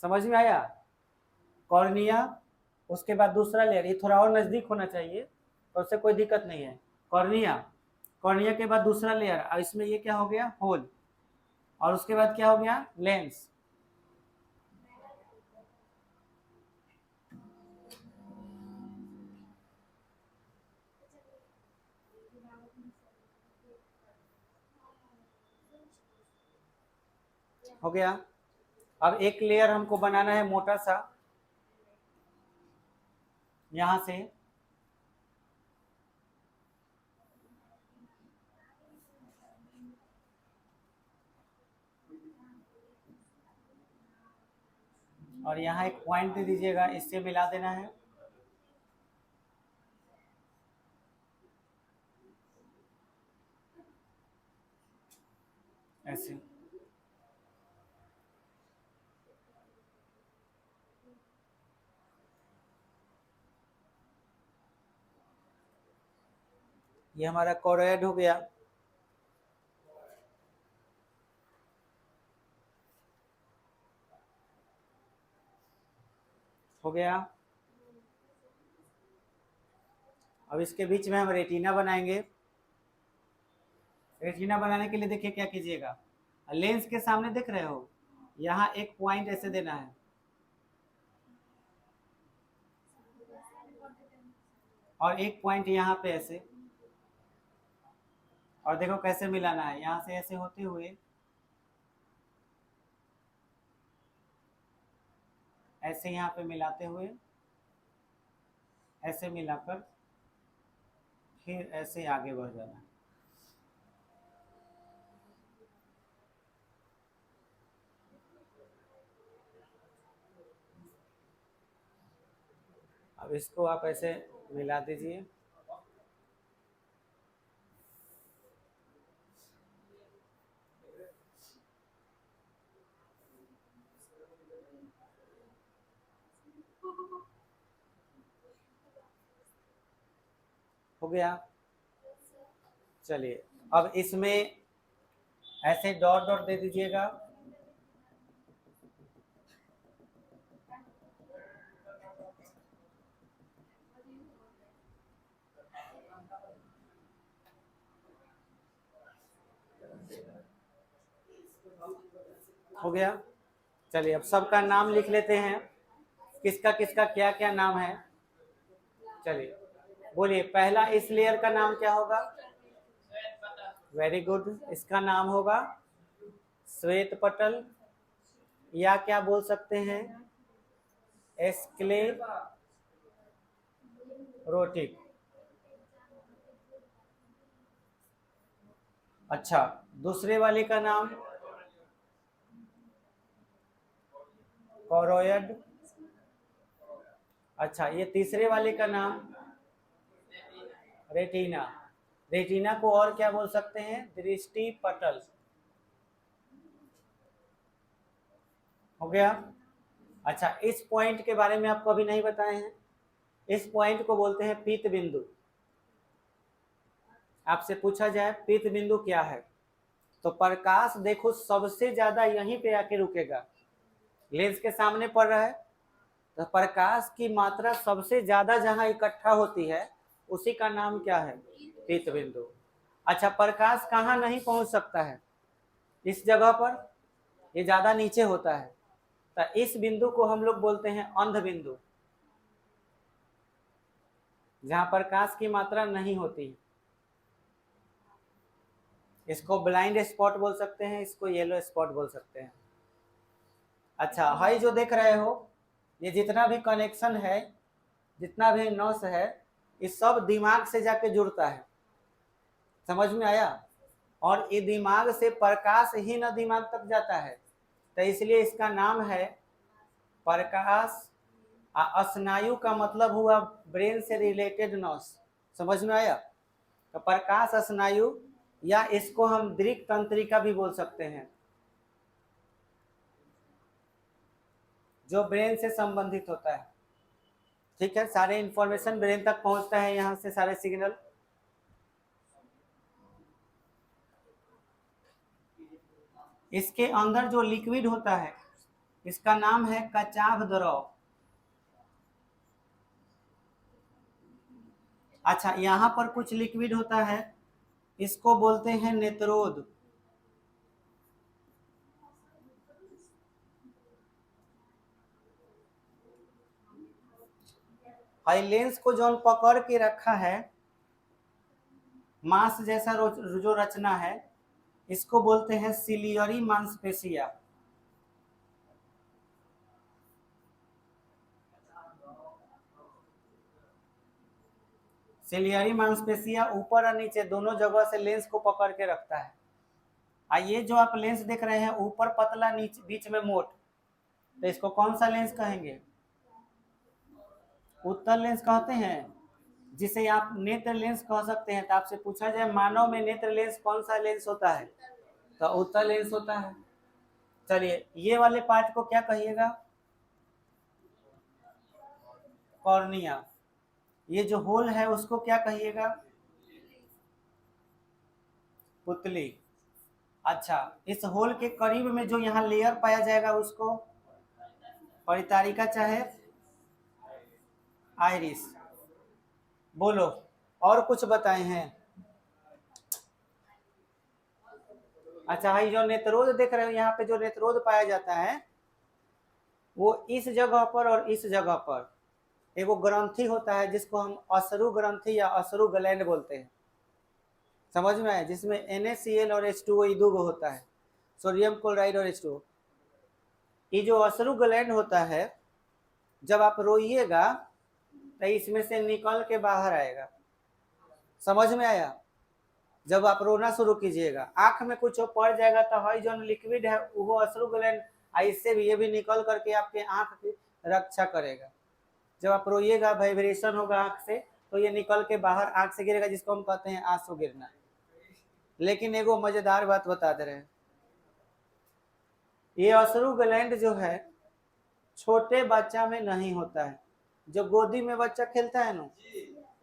समझ में आया? कॉर्निया, उसके बाद दूसरा लेयर, ये थोड़ा और नजदीक होना चाहिए तो उससे कोई दिक्कत नहीं है। कॉर्निया, कॉर्निया के बाद दूसरा लेयर, और इसमें ये क्या हो गया? होल। और उसके बाद क्या हो गया? लेंस। हो गया। अब एक लेयर हमको बनाना है मोटा सा, यहां से और यहाँ एक पॉइंट दे दीजिएगा, इससे मिला देना है। ऐसे ये हमारा कोरोइड हो गया। हो गया। अब इसके बीच में हम रेटिना बनाएंगे। रेटिना बनाने के लिए देखिए क्या कीजिएगा, लेंस के सामने देख रहे हो, यहाँ एक पॉइंट ऐसे देना है और एक पॉइंट यहाँ पे ऐसे, और देखो कैसे मिलाना है, यहाँ से ऐसे होते हुए ऐसे यहाँ पे मिलाते हुए ऐसे मिलाकर फिर ऐसे आगे बढ़ जाना। अब इसको आप ऐसे मिला दीजिए। हो गया। चलिए अब इसमें ऐसे डॉट डॉट दे दीजिएगा। हो गया। चलिए अब सबका नाम लिख लेते हैं, किसका किसका क्या क्या नाम है। चलिए बोलिए, पहला इस लेयर का नाम क्या होगा? वेरी गुड, इसका नाम होगा श्वेत पटल, या क्या बोल सकते हैं, एस्क्लेरोटिक। अच्छा, दूसरे वाले का नाम कोरोयड। अच्छा, ये तीसरे वाले का नाम रेटिना। रेटिना को और क्या बोल सकते हैं? दृष्टि पटल। हो गया। अच्छा, इस पॉइंट के बारे में आपको अभी नहीं बताए हैं, इस पॉइंट को बोलते हैं पीत बिंदु। आपसे पूछा जाए पीत बिंदु क्या है, तो प्रकाश देखो सबसे ज्यादा यहीं पे आके रुकेगा, लेंस के सामने पड़ रहा है, तो प्रकाश की मात्रा सबसे ज्यादा जहां इकट्ठा होती है उसी का नाम क्या है? पीत बिंदु। अच्छा, प्रकाश कहाँ नहीं पहुंच सकता है? इस जगह पर, ये ज्यादा नीचे होता है, तो इस बिंदु को हम लोग बोलते हैं अंध बिंदु, जहां प्रकाश की मात्रा नहीं होती। इसको ब्लाइंड स्पॉट बोल सकते हैं, इसको येलो स्पॉट बोल सकते हैं। अच्छा, हाई जो देख रहे हो, ये जितना भी कनेक्शन है, जितना भी नस है, ये सब दिमाग से जाके जुड़ता है। समझ में आया? और ये दिमाग से प्रकाश ही न दिमाग तक जाता है, तो इसलिए इसका नाम है प्रकाश। स्नायु का मतलब हुआ ब्रेन से रिलेटेड नस। समझ में आया? तो प्रकाश स्नायु, या इसको हम दृक तंत्रिका भी बोल सकते हैं, जो ब्रेन से संबंधित होता है। ठीक है, सारे इंफॉर्मेशन ब्रेन तक पहुंचता है, यहाँ से सारे सिग्नल। इसके अंदर जो लिक्विड होता है, इसका नाम है कचाभ द्रव। अच्छा, यहाँ पर कुछ लिक्विड होता है, इसको बोलते हैं नेत्रोद। हाई लेंस को जो पकड़ के रखा है, मांस जैसा जो रचना है, इसको बोलते हैं सिलियरी मांसपेशिया। सिलियरी मांसपेशिया ऊपर और नीचे दोनों जगह से लेंस को पकड़ के रखता है। ये जो आप लेंस देख रहे हैं, ऊपर पतला, नीचे बीच में मोट, तो इसको कौन सा लेंस कहेंगे? उत्तल लेंस कहते हैं, जिसे आप नेत्र लेंस कह सकते हैं। तो आपसे पूछा जाए मानव में नेत्र लेंस कौन सा लेंस होता है, तो उत्तल लेंस होता है। चलिए, ये वाले पार्ट को क्या कहिएगा? कॉर्निया। ये जो होल है उसको क्या कहिएगा? पुतली। अच्छा, इस होल के करीब में जो यहाँ लेयर पाया जाएगा उसको परितारिका चाहे आइरिस। बोलो, और कुछ बताए हैं? अच्छा, ये जो नेत्रोद देख रहे हो, यहाँ पे जो नेत्रोद पाया जाता है, वो इस जगह पर और इस जगह पर एगो ग्रंथि होता है, जिसको हम अश्रु ग्रंथि या अश्रु ग्लैंड बोलते हैं। समझ में आया? जिसमें NaCl और H2O ये दो होता है, सोडियम क्लोराइड और H2O। ये जो अश्रु ग्लैंड होता है, जब आप रोइएगा तो इसमें से निकल के बाहर आएगा। समझ में आया? जब आप रोना शुरू कीजिएगा, आंख में कुछ पड़ जाएगा तो हई जो लिक्विड है वो अश्रु ग्लैंड इससे भी ये भी निकल करके आपके आंख की रक्षा करेगा। जब आप रोइएगा, वाइब्रेशन होगा आंख से, तो ये निकल के बाहर आंख से गिरेगा, जिसको हम कहते हैं आंसू गिरना। लेकिन एगो मजेदार बात बता दे रहे हैं, ये अश्रु ग्लैंड जो है छोटे बच्चा में नहीं होता है। जो गोदी में बच्चा खेलता है ना,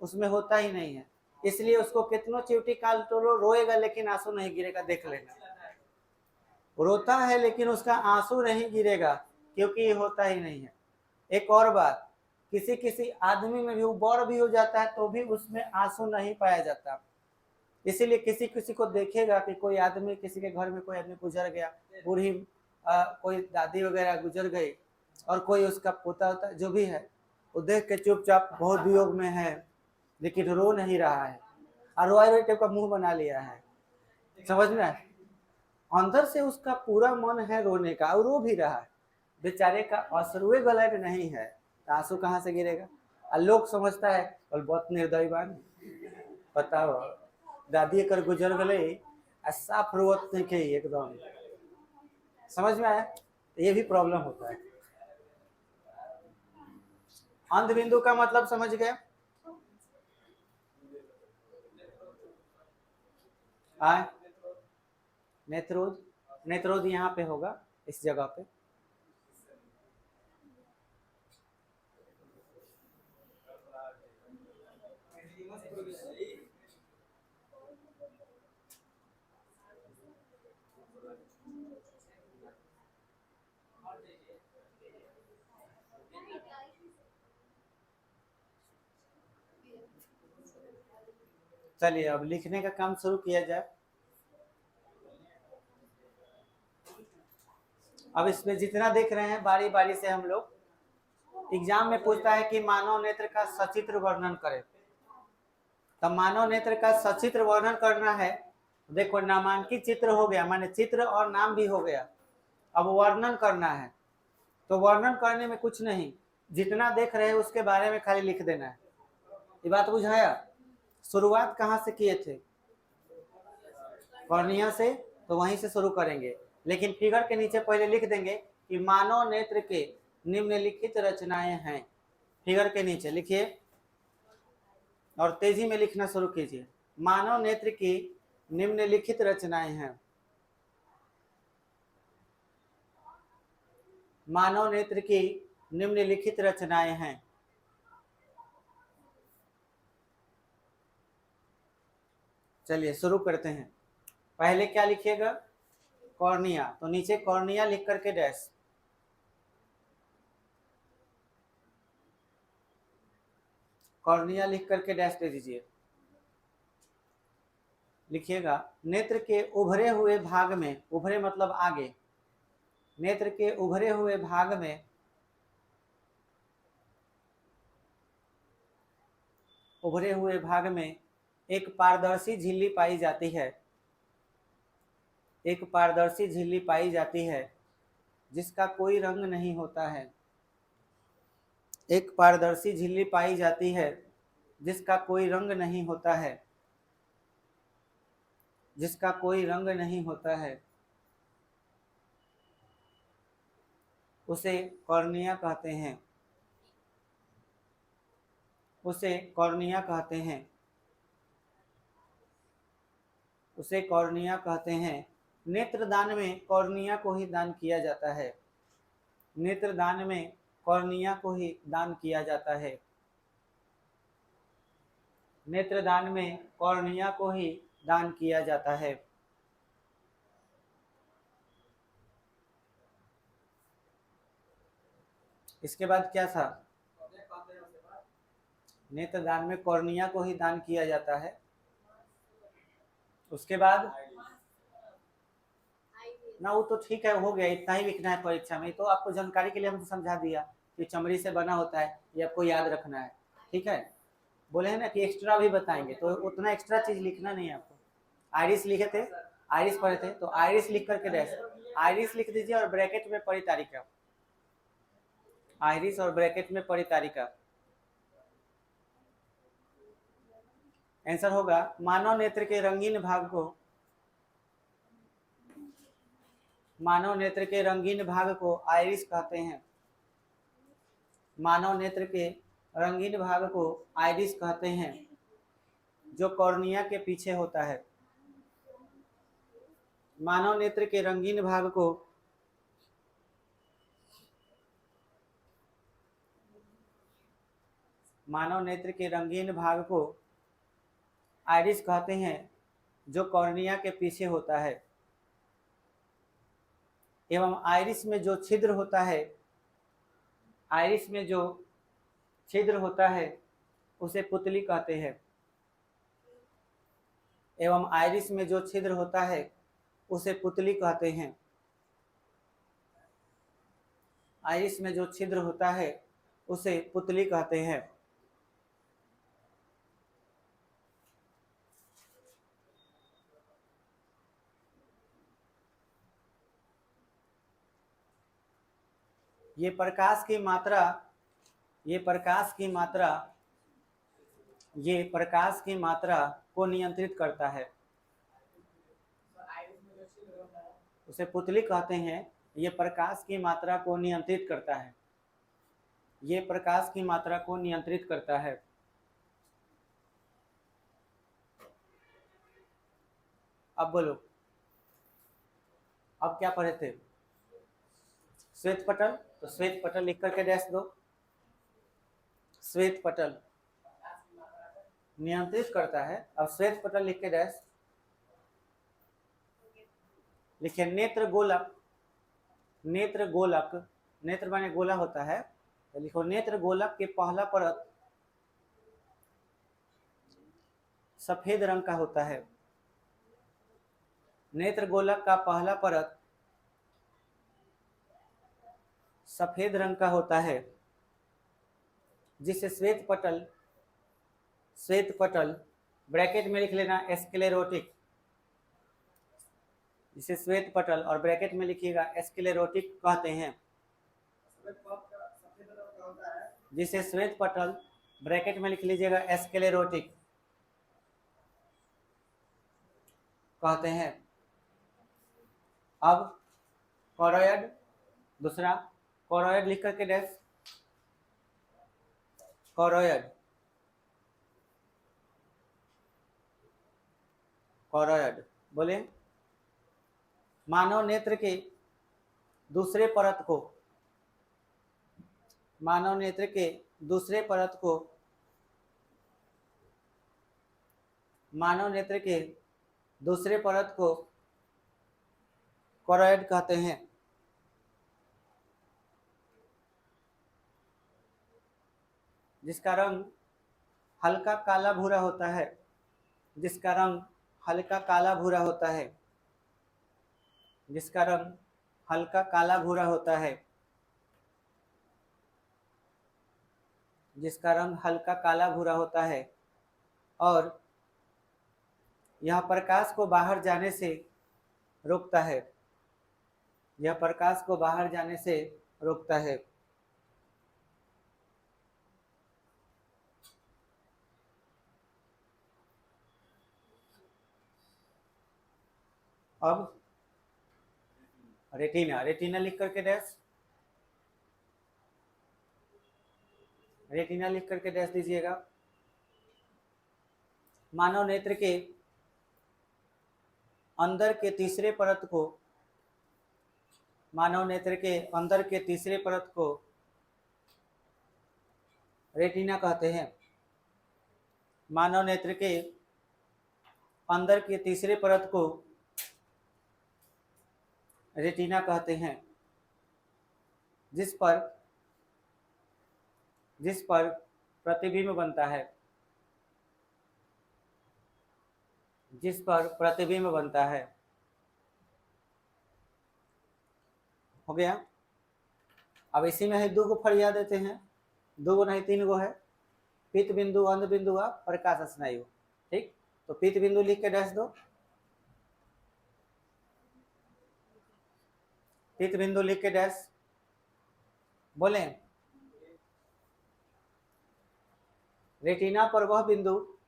उसमें होता ही नहीं है। इसलिए उसको कितनों चिवटी काल तो रोएगा लेकिन आंसू नहीं गिरेगा। देख लेना, रोता है लेकिन उसका आंसू नहीं गिरेगा, क्योंकि ये होता ही नहीं है। एक और बात, किसी किसी आदमी में भी बड़ भी हो जाता है तो भी उसमें आंसू नहीं पाया जाता। इसीलिए किसी किसी को देखेगा कि कोई आदमी, किसी के घर में कोई आदमी गुजर गया, बूढ़ी कोई दादी वगैरह गुजर गई, और कोई उसका पोता होता जो भी है, वो देख के चुपचाप बहुत वियोग में है लेकिन रो नहीं रहा है, और रोए टाइप का मुंह बना लिया है। समझ में? अंदर से उसका पूरा मन है रोने का और रो भी रहा है। बेचारे का अश्रुए गलत नहीं है तो आंसू कहाँ से गिरेगा? और लोग समझता है और बहुत निर्दयी बान, बताओ दादी कर गुजर गए साफ रोत नहीं के एकदम। समझ में आया? ये भी प्रॉब्लम होता है। अंध बिंदु का मतलब समझ गए? आए नेत्रोध, नेत्रोध यहाँ पे होगा, इस जगह पे। चलिए अब लिखने का काम शुरू किया जाए। अब इसमें जितना देख रहे हैं बारी बारी से हम लोग, एग्जाम में पूछता है कि मानव नेत्र का सचित्र वर्णन करें। तब मानव नेत्र का सचित्र वर्णन करना है। देखो नामांकित चित्र हो गया, माने चित्र और नाम भी हो गया। अब वर्णन करना है, तो वर्णन करने में कुछ नहीं, जितना देख रहे हैं उसके बारे में खाली लिख देना है। ये बात बुझाया? शुरुआत कहाँ से किए थे? कॉर्निया से, तो वहीं से शुरू करेंगे। लेकिन फिगर के नीचे पहले लिख देंगे कि मानव नेत्र के निम्नलिखित रचनाएं हैं। फिगर के नीचे लिखिए और तेजी में लिखना शुरू कीजिए। मानव नेत्र की निम्नलिखित रचनाएं हैं। मानव नेत्र की निम्नलिखित रचनाएं हैं। चलिए शुरू करते हैं। पहले क्या लिखिएगा? कॉर्निया, तो नीचे कॉर्निया लिख करके डैश। कॉर्निया लिख करके डैश दे दीजिए। लिखिएगा नेत्र के उभरे हुए भाग में, उभरे मतलब आगे, नेत्र के उभरे हुए भाग में उभरे हुए भाग में एक पारदर्शी झिल्ली पाई जाती है। एक पारदर्शी झिल्ली पाई जाती है जिसका कोई रंग नहीं होता है। एक पारदर्शी झिल्ली पाई जाती है जिसका कोई रंग नहीं होता है। जिसका कोई रंग नहीं होता है उसे कॉर्निया कहते हैं। उसे कॉर्निया कहते हैं। उसे कॉर्निया कहते हैं। नेत्रदान में कॉर्निया को ही दान किया जाता है। नेत्रदान में कॉर्निया को ही दान किया जाता है। नेत्रदान में कॉर्निया को ही दान किया जाता है। इसके बाद क्या था? नेत्रदान में कॉर्निया को ही दान किया जाता है। उसके बाद ना, वो तो ठीक है, हो गया, इतना ही लिखना है परीक्षा में। तो आपको जानकारी के लिए हमने समझा दिया कि चमड़ी से बना होता है, ये आपको याद रखना है। ठीक है, बोले हैं ना कि एक्स्ट्रा भी बताएंगे, तो उतना एक्स्ट्रा चीज लिखना नहीं है आपको। आइरिस लिखे थे, आइरिस पढ़े थे, तो आइरिस लिख करके डैश, आइरिस लिख दीजिए और ब्रैकेट में पड़ी तारीख। आइरिस और ब्रैकेट में पड़ी तारीख। आंसर होगा मानव नेत्र के रंगीन भाग को, मानव नेत्र के रंगीन भाग को आइरिस कहते हैं। मानव नेत्र के रंगीन भाग को आइरिस कहते हैं, जो कॉर्निया के पीछे होता है। मानव नेत्र के रंगीन भाग को मानव नेत्र के रंगीन भाग को आइरिस कहते हैं, जो कॉर्निया के पीछे होता है। एवं आइरिस में जो छिद्र होता है, आइरिस में जो छिद्र होता है उसे पुतली कहते हैं। एवं आइरिस में जो छिद्र होता है उसे पुतली कहते हैं। आइरिस में जो छिद्र होता है उसे पुतली कहते हैं। ये प्रकाश की मात्रा ये प्रकाश की मात्रा को नियंत्रित करता है। उसे पुतली कहते हैं। ये प्रकाश की मात्रा को नियंत्रित करता है। ये प्रकाश की मात्रा को नियंत्रित करता है। अब बोलो, अब क्या पढ़े थे? श्वेत पटल। तो श्वेत पटल लिख करके डैश दो। श्वेत पटल नियंत्रित करता है। अब श्वेत पटल लिख के डैश लिखिए। नेत्र गोलक, नेत्र गोलक, नेत्र माने गोला होता है, तो लिखो नेत्र गोलक के पहला परत सफेद रंग का होता है। नेत्र गोलक का पहला परत सफेद रंग का होता है, जिसे श्वेत पटल ब्रैकेट में लिख लेना स्क्लेरोटिक, जिसे श्वेत पटल और ब्रैकेट में लिखिएगा स्क्लेरोटिक कहते हैं। जिसे श्वेत पटल ब्रैकेट में लिख लीजिएगा स्क्लेरोटिक कहते हैं। अब कोरोइड, दूसरा कोरोइड लिख करके डैश। कोरोइड, कोरोइड बोले मानव नेत्र के दूसरे परत को, मानव नेत्र के दूसरे परत को, मानव नेत्र के दूसरे परत को कोरोइड कहते हैं। जिसका रंग हल्का काला भूरा होता है, जिसका रंग हल्का काला भूरा होता है, जिसका रंग हल्का काला भूरा होता है, जिसका रंग हल्का काला भूरा होता है और यह प्रकाश को बाहर जाने से रोकता है। यह प्रकाश को बाहर जाने से रोकता है। अब रेटिना, रेटिना लिख करके डैश, रेटिना लिख करके डैश दीजिएगा। मानव नेत्र के अंदर के तीसरे परत को, मानव नेत्र के अंदर के तीसरे परत को रेटिना कहते हैं। मानव नेत्र के अंदर के तीसरे परत को रेटिना कहते हैं, जिस पर प्रतिबिंब बनता है, जिस पर प्रतिबिंब बनता है। हो गया। अब इसी में है दो गो फरिया देते हैं, दो गो नहीं तीन गो है। पित्त बिंदु, अंध बिंदु व प्रकाश स्नायु। ठीक, तो पित्त बिंदु लिख के डैश दो। पित्त बिंदु लिख के डैश बोले। रेटिना पर वह बिंदु,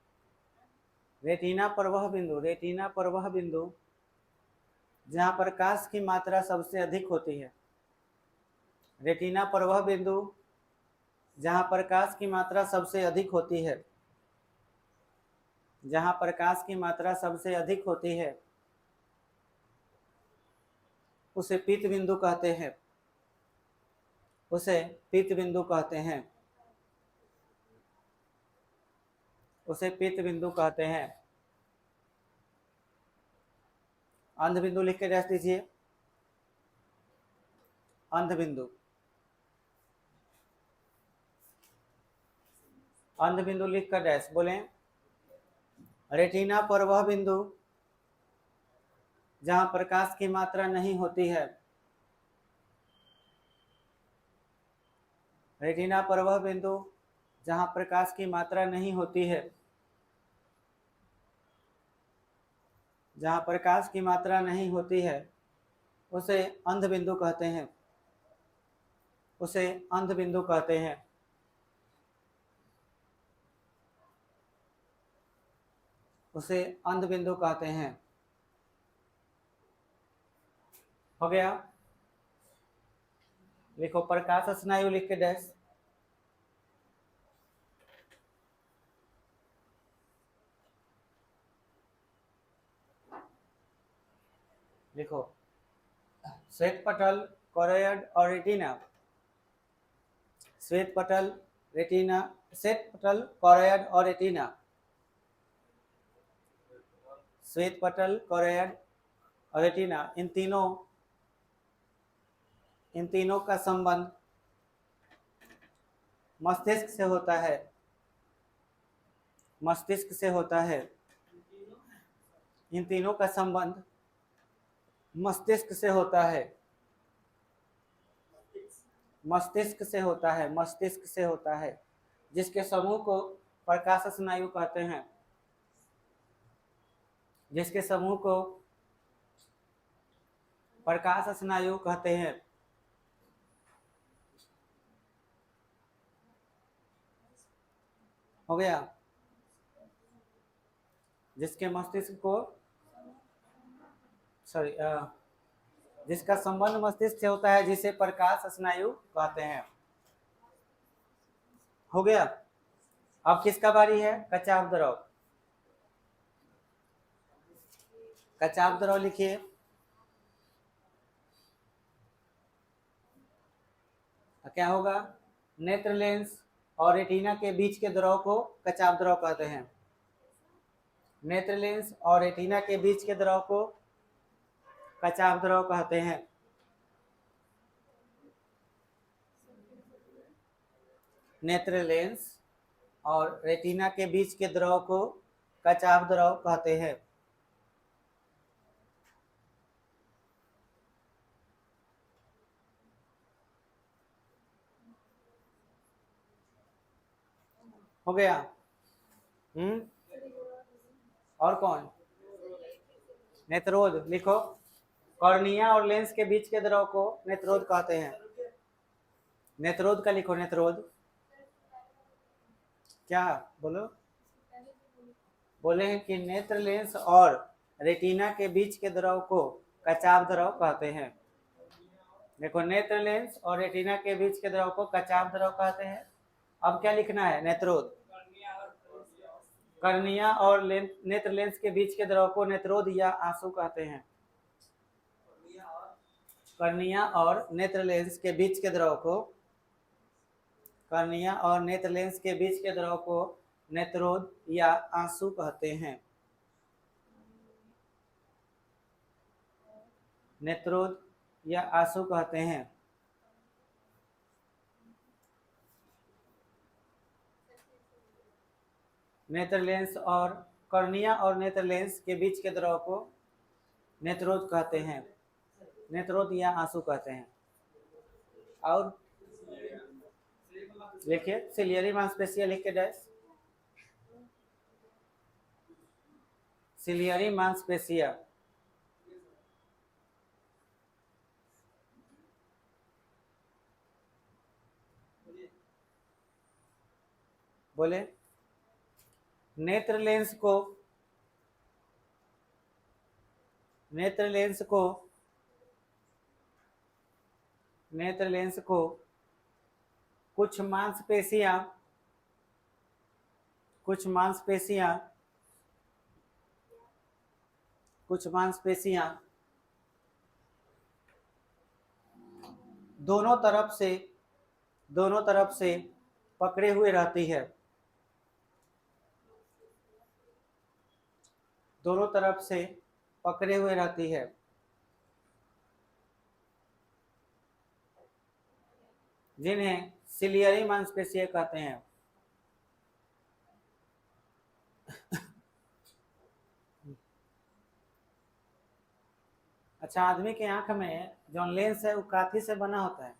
रेटिना पर वह बिंदु, रेटिना पर वह बिंदु जहाँ प्रकाश की मात्रा सबसे अधिक होती है। रेटिना पर वह बिंदु जहाँ प्रकाश की मात्रा सबसे अधिक होती है, जहाँ प्रकाश की मात्रा सबसे अधिक होती है उसे पीत बिंदु कहते हैं, उसे पीत बिंदु कहते हैं, उसे पीत बिंदु कहते हैं। अंध बिंदु लिख के रख दीजिए, अंध बिंदु, अंध बिंदु लिख कर डैश बोलें, रेटिना पर वह बिंदु जहां प्रकाश की मात्रा नहीं होती है, रेटिना पर वह बिंदु जहां प्रकाश की मात्रा नहीं होती है, जहां प्रकाश की मात्रा नहीं होती है उसे अंध बिंदु कहते हैं, उसे अंध बिंदु कहते हैं। उसे अंध बिंदु कहते हैं। हो गया? लिखो प्रकाश स्नायु लिख के डैश, लिखो श्वेत पटल, कोरोइड और रेटिना, श्वेत पटल, रेटिना, श्वेत पटल, कोरोइड और रेटिना, श्वेत पटल, कोरोइड और रेटिना, इन तीनों का संबंध मस्तिष्क से होता है, मस्तिष्क से होता है। इन तीनों का संबंध मस्तिष्क से होता है, मस्तिष्क से होता है, मस्तिष्क से होता है, जिसके समूह को प्रकाश स्नायु कहते हैं, जिसके समूह को प्रकाश स्नायु कहते हैं। हो गया? जिसके मस्तिष्क को सॉरी जिसका संबंध मस्तिष्क से होता है, जिसे प्रकाश स्नायु कहते हैं। हो गया? अब किसका बारी है? कचाव द्रव। कचाव द्रव लिखिए, क्या होगा? नेत्र लेंस और रेटिना के बीच के द्रव को कचाव द्रव कहते हैं। नेत्र लेंस और रेटिना के बीच के द्रव को कचाव द्रव कहते हैं। नेत्र लेंस और रेटिना के बीच के द्रव को कचाव द्रव कहते हैं। हो गया? और कौन? नेत्रोद लिखो, कॉर्निया और लेंस के बीच के द्रव को नेत्रोद कहते हैं। नेत्रोद का लिखो, नेत्रोद। क्या बोलो? बोले हैं कि नेत्र लेंस और रेटिना के बीच के द्रव को कचाव द्रव कहते हैं। देखो, नेत्र लेंस और रेटिना के बीच के द्रव को कचाव द्रव कहते हैं। अब क्या लिखना है? नेत्रोद। कर्निया और नेत्र लेंस के बीच के द्रव को नेत्रोद या आंसू कहते हैं। कर्निया और नेत्र लेंस के बीच के द्रव को, कर्निया और नेत्र लेंस के बीच के द्रव को नेत्रोद या आंसू कहते हैं। नेत्रोद या आंसू कहते हैं। नेत्र लेंस और कर्निया और नेत्र लेंस के बीच के द्रव को नेत्रोद कहते हैं, नेत्रोद या आंसू कहते हैं। और लिखिए सिलियरी मांसपेशिया लिख के डैश, सिलियरी मांसपेशिया। बोले, नेत्र लेंस को नेत्र लेंस को कुछ मांसपेशियां दोनों तरफ से पकड़े हुए रहती है। दोनों तरफ से पकड़े हुए रहती है, जिन्हें सिलियरी मांसपेशियां कहते हैं। अच्छा, आदमी के आंख में जो लेंस है वो काथी से बना होता है?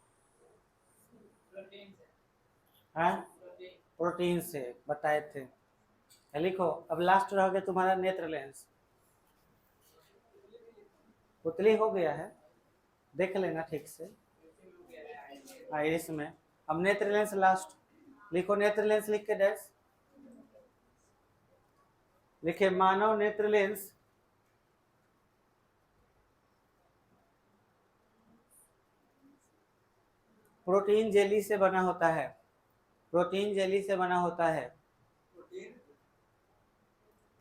प्रोटीन से बताए थे। लिखो, अब लास्ट रह गया तुम्हारा नेत्र लेंस। पुतली हो गया है, देख लेना ठीक से आइरिस में। अब नेत्र लेंस लास्ट। लिखो नेत्र लेंस, लिख के डैश लिखे। मानव नेत्र लेंस प्रोटीन जेली से बना होता है। प्रोटीन जेली से बना होता है।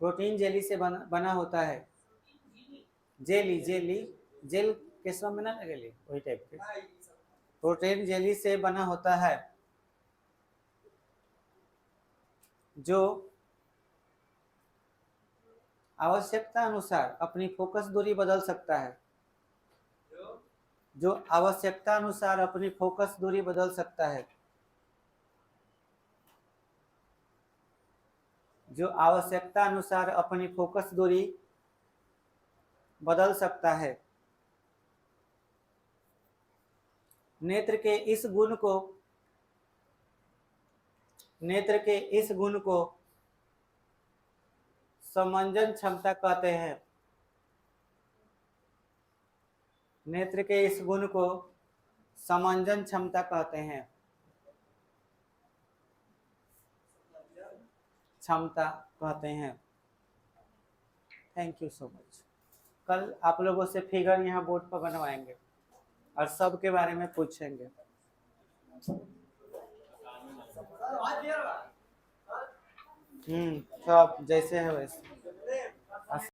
प्रोटीन जेली से बना होता है। जेली जेल केसवा में ना लगेली, वही टाइप के। प्रोटीन जेली से बना होता है, जो आवश्यकता अनुसार अपनी फोकस दूरी बदल सकता है। जो आवश्यकता अनुसार अपनी फोकस दूरी बदल सकता है। जो आवश्यकता अनुसार अपनी फोकस दूरी बदल सकता है। नेत्र के इस गुण को समंजन क्षमता कहते हैं। नेत्र के इस गुण को समंजन क्षमता कहते हैं। Thank you so much. कल आप लोगों से फिगर यहाँ बोर्ड पर बनवाएंगे और सब के बारे में पूछेंगे। सब जैसे है वैसे।